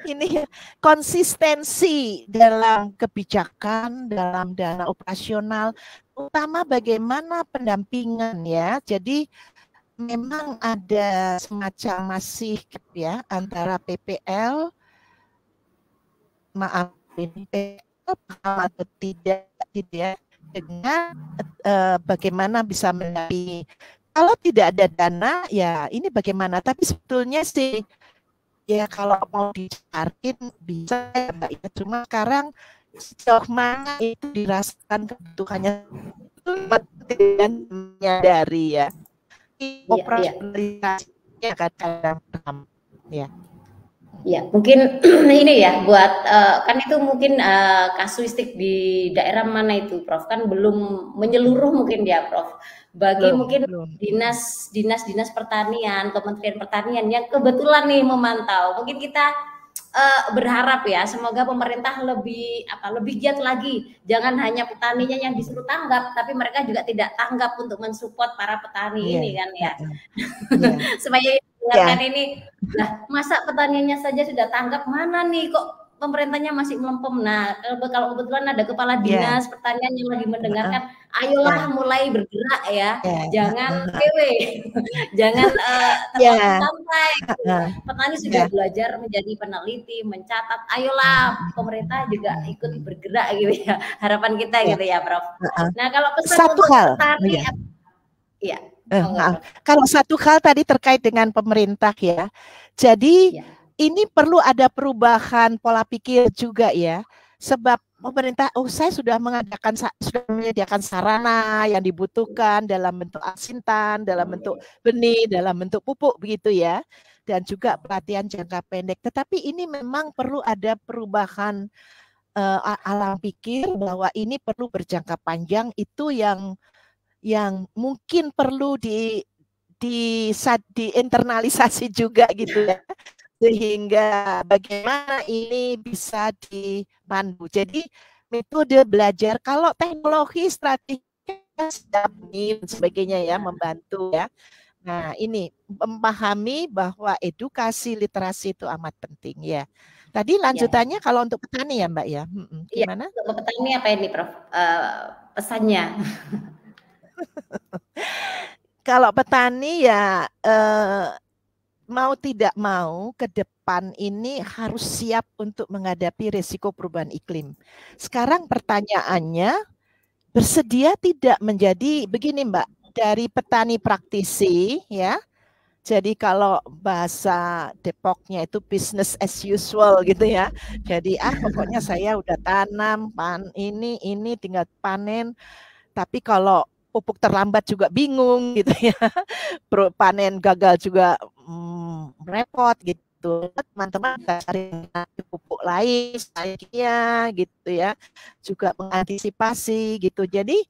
Ini konsistensi dalam kebijakan, dalam dana operasional, utama bagaimana pendampingan ya. Jadi memang ada semacam masih ya antara PPL, maaf ini PPL atau tidak ya, dengan bagaimana bisa mendampingi. Kalau tidak ada dana ya ini bagaimana, tapi sebetulnya sih ya kalau mau dicariin bisa ya Mbak ya. Cuma sekarang sejauh mana itu dirasakan kebutuhannya itu dan menyadari ya. Operasionalisasinya kadang-kadang ya.
Ya, mungkin ini ya buat kan itu mungkin kasuistik di daerah mana itu, Prof? Kan belum menyeluruh mungkin ya, Prof. Bagi mungkin dinas pertanian, Kementerian Pertanian yang kebetulan nih memantau, mungkin kita berharap ya semoga pemerintah lebih giat lagi. Jangan hanya petaninya yang disuruh tanggap, tapi mereka juga tidak tanggap untuk mensupport para petani ini kan ya. Supaya ini, nah masa petaninya saja sudah tanggap, mana nih kok pemerintahnya masih melempem. Nah kalau kebetulan ada kepala dinas pertanian yang lagi mendengarkan, ayolah mulai bergerak ya, jangan pewe, jangan santai. Petani sudah belajar menjadi peneliti, mencatat, ayolah pemerintah juga ikut bergerak gitu ya, harapan kita gitu ya, Prof. Nah kalau pesan
satu
untuk
hal
petani ya.
Kalau satu hal tadi terkait dengan pemerintah ya, jadi ini perlu ada perubahan pola pikir juga ya, sebab pemerintah, saya sudah menyediakan sarana yang dibutuhkan dalam bentuk asintan, dalam bentuk benih, dalam bentuk pupuk begitu ya, dan juga pelatihan jangka pendek. Tetapi ini memang perlu ada perubahan alam pikir bahwa ini perlu berjangka panjang, itu yang mungkin perlu diinternalisasi juga gitu ya, sehingga bagaimana ini bisa dipandu. Jadi metode belajar, kalau teknologi, strategi dan sebagainya ya membantu ya. Nah ini memahami bahwa edukasi literasi itu amat penting ya. Tadi lanjutannya kalau untuk petani ya Mbak ya, gimana?
Untuk petani apa ini Prof? Pesannya?
Kalau petani ya mau tidak mau ke depan ini harus siap untuk menghadapi risiko perubahan iklim. Sekarang pertanyaannya, bersedia tidak menjadi begini Mbak, dari petani praktisi ya. Jadi kalau bahasa Depoknya itu business as usual gitu ya. Jadi pokoknya saya udah tanam, ini tinggal panen. Tapi kalau pupuk terlambat juga bingung gitu ya, panen gagal juga repot gitu. Teman-teman cari pupuk lain saya gitu ya, juga mengantisipasi gitu. Jadi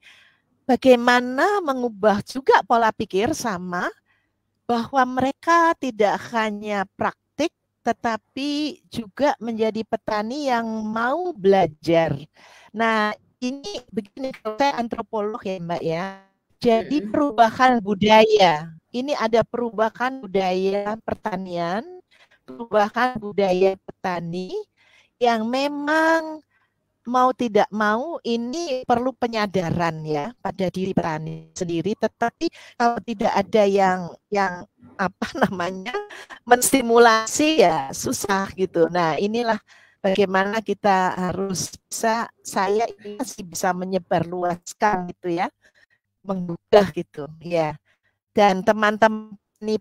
bagaimana mengubah juga pola pikir sama bahwa mereka tidak hanya praktik, tetapi juga menjadi petani yang mau belajar. Nah, ini begini, saya antropolog ya Mbak ya. Jadi perubahan budaya, ini ada perubahan budaya pertanian, perubahan budaya petani yang memang mau tidak mau ini perlu penyadaran ya pada diri petani sendiri. Tetapi kalau tidak ada yang apa namanya menstimulasi ya susah gitu. Nah inilah bagaimana kita harus bisa, saya ini masih bisa menyebarluaskan gitu ya, menggugah gitu ya. Dan teman-teman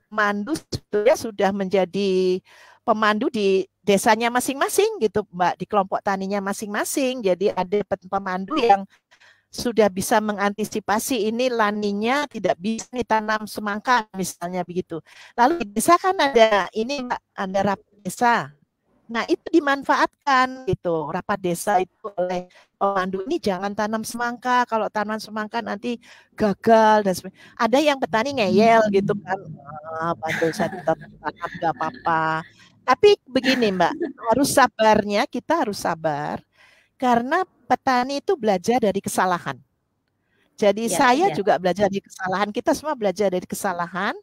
pemandu sebetulnya sudah menjadi pemandu di desanya masing-masing gitu Mbak, di kelompok taninya masing-masing. Jadi ada pemandu yang sudah bisa mengantisipasi ini laninya tidak bisa ditanam semangka misalnya begitu. Lalu di desa kan ada ini Mbak, ada rapat desa. Nah, itu dimanfaatkan gitu. Rapat desa itu oleh pemandu ini jangan tanam semangka. Kalau tanam semangka nanti gagal dan sebagainya. Ada yang petani ngeyel gitu kan. Bandel saya tetap tanam gak apa-apa. Tapi begini Mbak, harus sabarnya, kita harus sabar karena petani itu belajar dari kesalahan. Jadi saya juga belajar dari kesalahan, kita semua belajar dari kesalahan.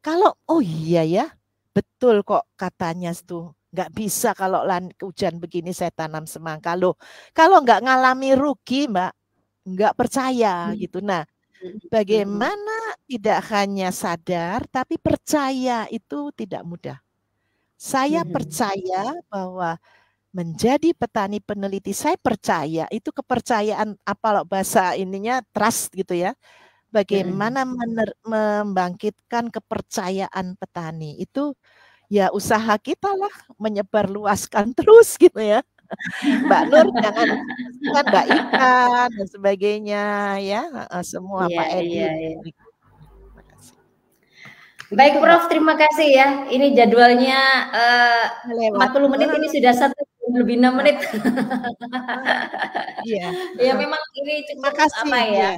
Kalau oh iya ya, betul kok katanya tuh. Nggak bisa kalau hujan begini saya tanam semangka. Loh, kalau nggak ngalami rugi, Mbak, nggak percaya gitu. Nah, bagaimana tidak hanya sadar, tapi percaya itu tidak mudah. Saya percaya bahwa menjadi petani peneliti, saya percaya itu kepercayaan apa bahasa ininya trust gitu ya. Bagaimana membangkitkan kepercayaan petani itu ya usaha kita lah menyebarluaskan terus gitu ya. Mbak Nur jangan kan Mbak Ika dan sebagainya ya, semua Pak Edi.
Baik Prof, terima kasih ya. Ini jadwalnya 40 menit, ini sudah 1 lebih 6 menit.
Iya.
Ya memang ini cukup apa ya?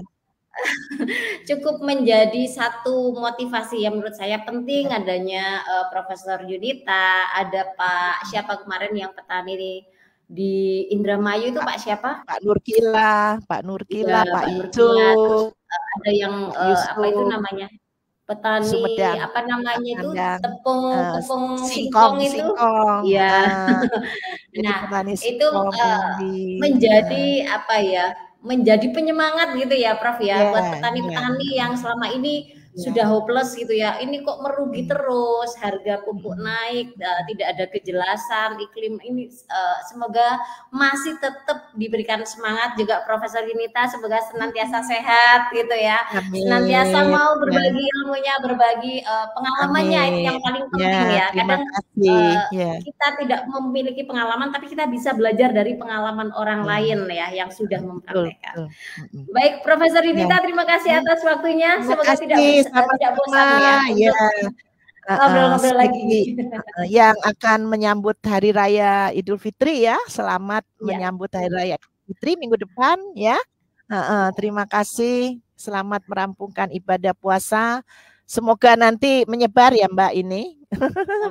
Cukup menjadi satu motivasi yang menurut saya penting adanya Profesor Yunita, ada Pak siapa kemarin yang petani di Indramayu itu Pak siapa?
Pak Nurkila, Pak Yusuf.
Ada yang apa itu namanya? Petani
Sumedang.
apa namanya itu? Tepung
singkong
itu.
Singkong.
Iya. Nah, itu menjadi apa ya? Menjadi penyemangat gitu ya Prof ya, buat petani-petani yang selama ini sudah hopeless gitu ya. Ini kok merugi terus, harga pupuk naik, tidak ada kejelasan iklim ini. Semoga masih tetap diberikan semangat juga Profesor Yunita, semoga senantiasa sehat gitu ya. Senantiasa mau berbagi ilmunya, berbagi pengalamannya, itu yang paling penting ya. Kadang kita tidak memiliki pengalaman, tapi kita bisa belajar dari pengalaman orang lain ya yang sudah mempraktekkan. Baik Profesor Yunita, terima kasih atas waktunya. Semoga tidak bosan ya. Ngobrol-ngobrol lagi.
Yang akan menyambut Hari Raya Idul Fitri ya, selamat menyambut Hari Raya Idul Fitri minggu depan ya. Terima kasih, selamat merampungkan ibadah puasa. Semoga nanti menyebar ya Mbak ini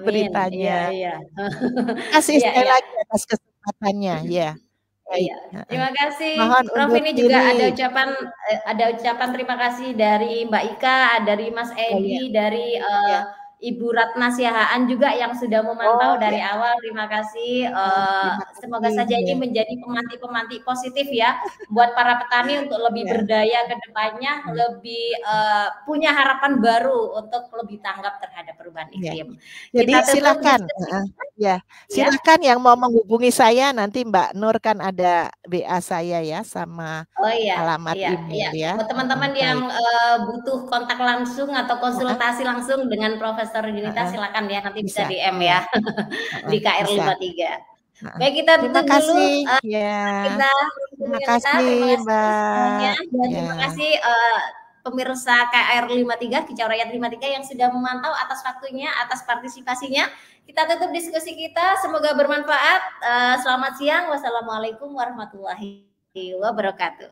beritanya. Terima kasih sekali lagi atas kesempatannya ya.
Iya. Terima kasih
Prof.
Ini juga ada ucapan terima kasih dari Mbak Ika, dari Mas Edi, dari Ibu Ratna Siahaan juga yang sudah memantau dari awal. Terima kasih. Semoga saja ini menjadi pemantik-pemantik positif ya buat para petani untuk lebih berdaya ke depannya, lebih punya harapan baru untuk lebih tanggap terhadap perubahan iklim.
Jadi silakan. Silakan yang mau menghubungi saya, nanti Mbak Nur kan ada WA saya ya sama alamat email ya.
Buat teman-teman yang butuh kontak langsung atau konsultasi langsung dengan Profesor Yunita, silakan ya, nanti bisa DM ya di KR53. Baik, kita tutup dulu.
Terima kasih Mbak.
Terima kasih pemirsa KR53, Kicau Rakyat 53 yang sudah memantau, atas waktunya, atas partisipasinya. Kita tutup diskusi kita, semoga bermanfaat. Selamat siang, wassalamualaikum warahmatullahi wabarakatuh.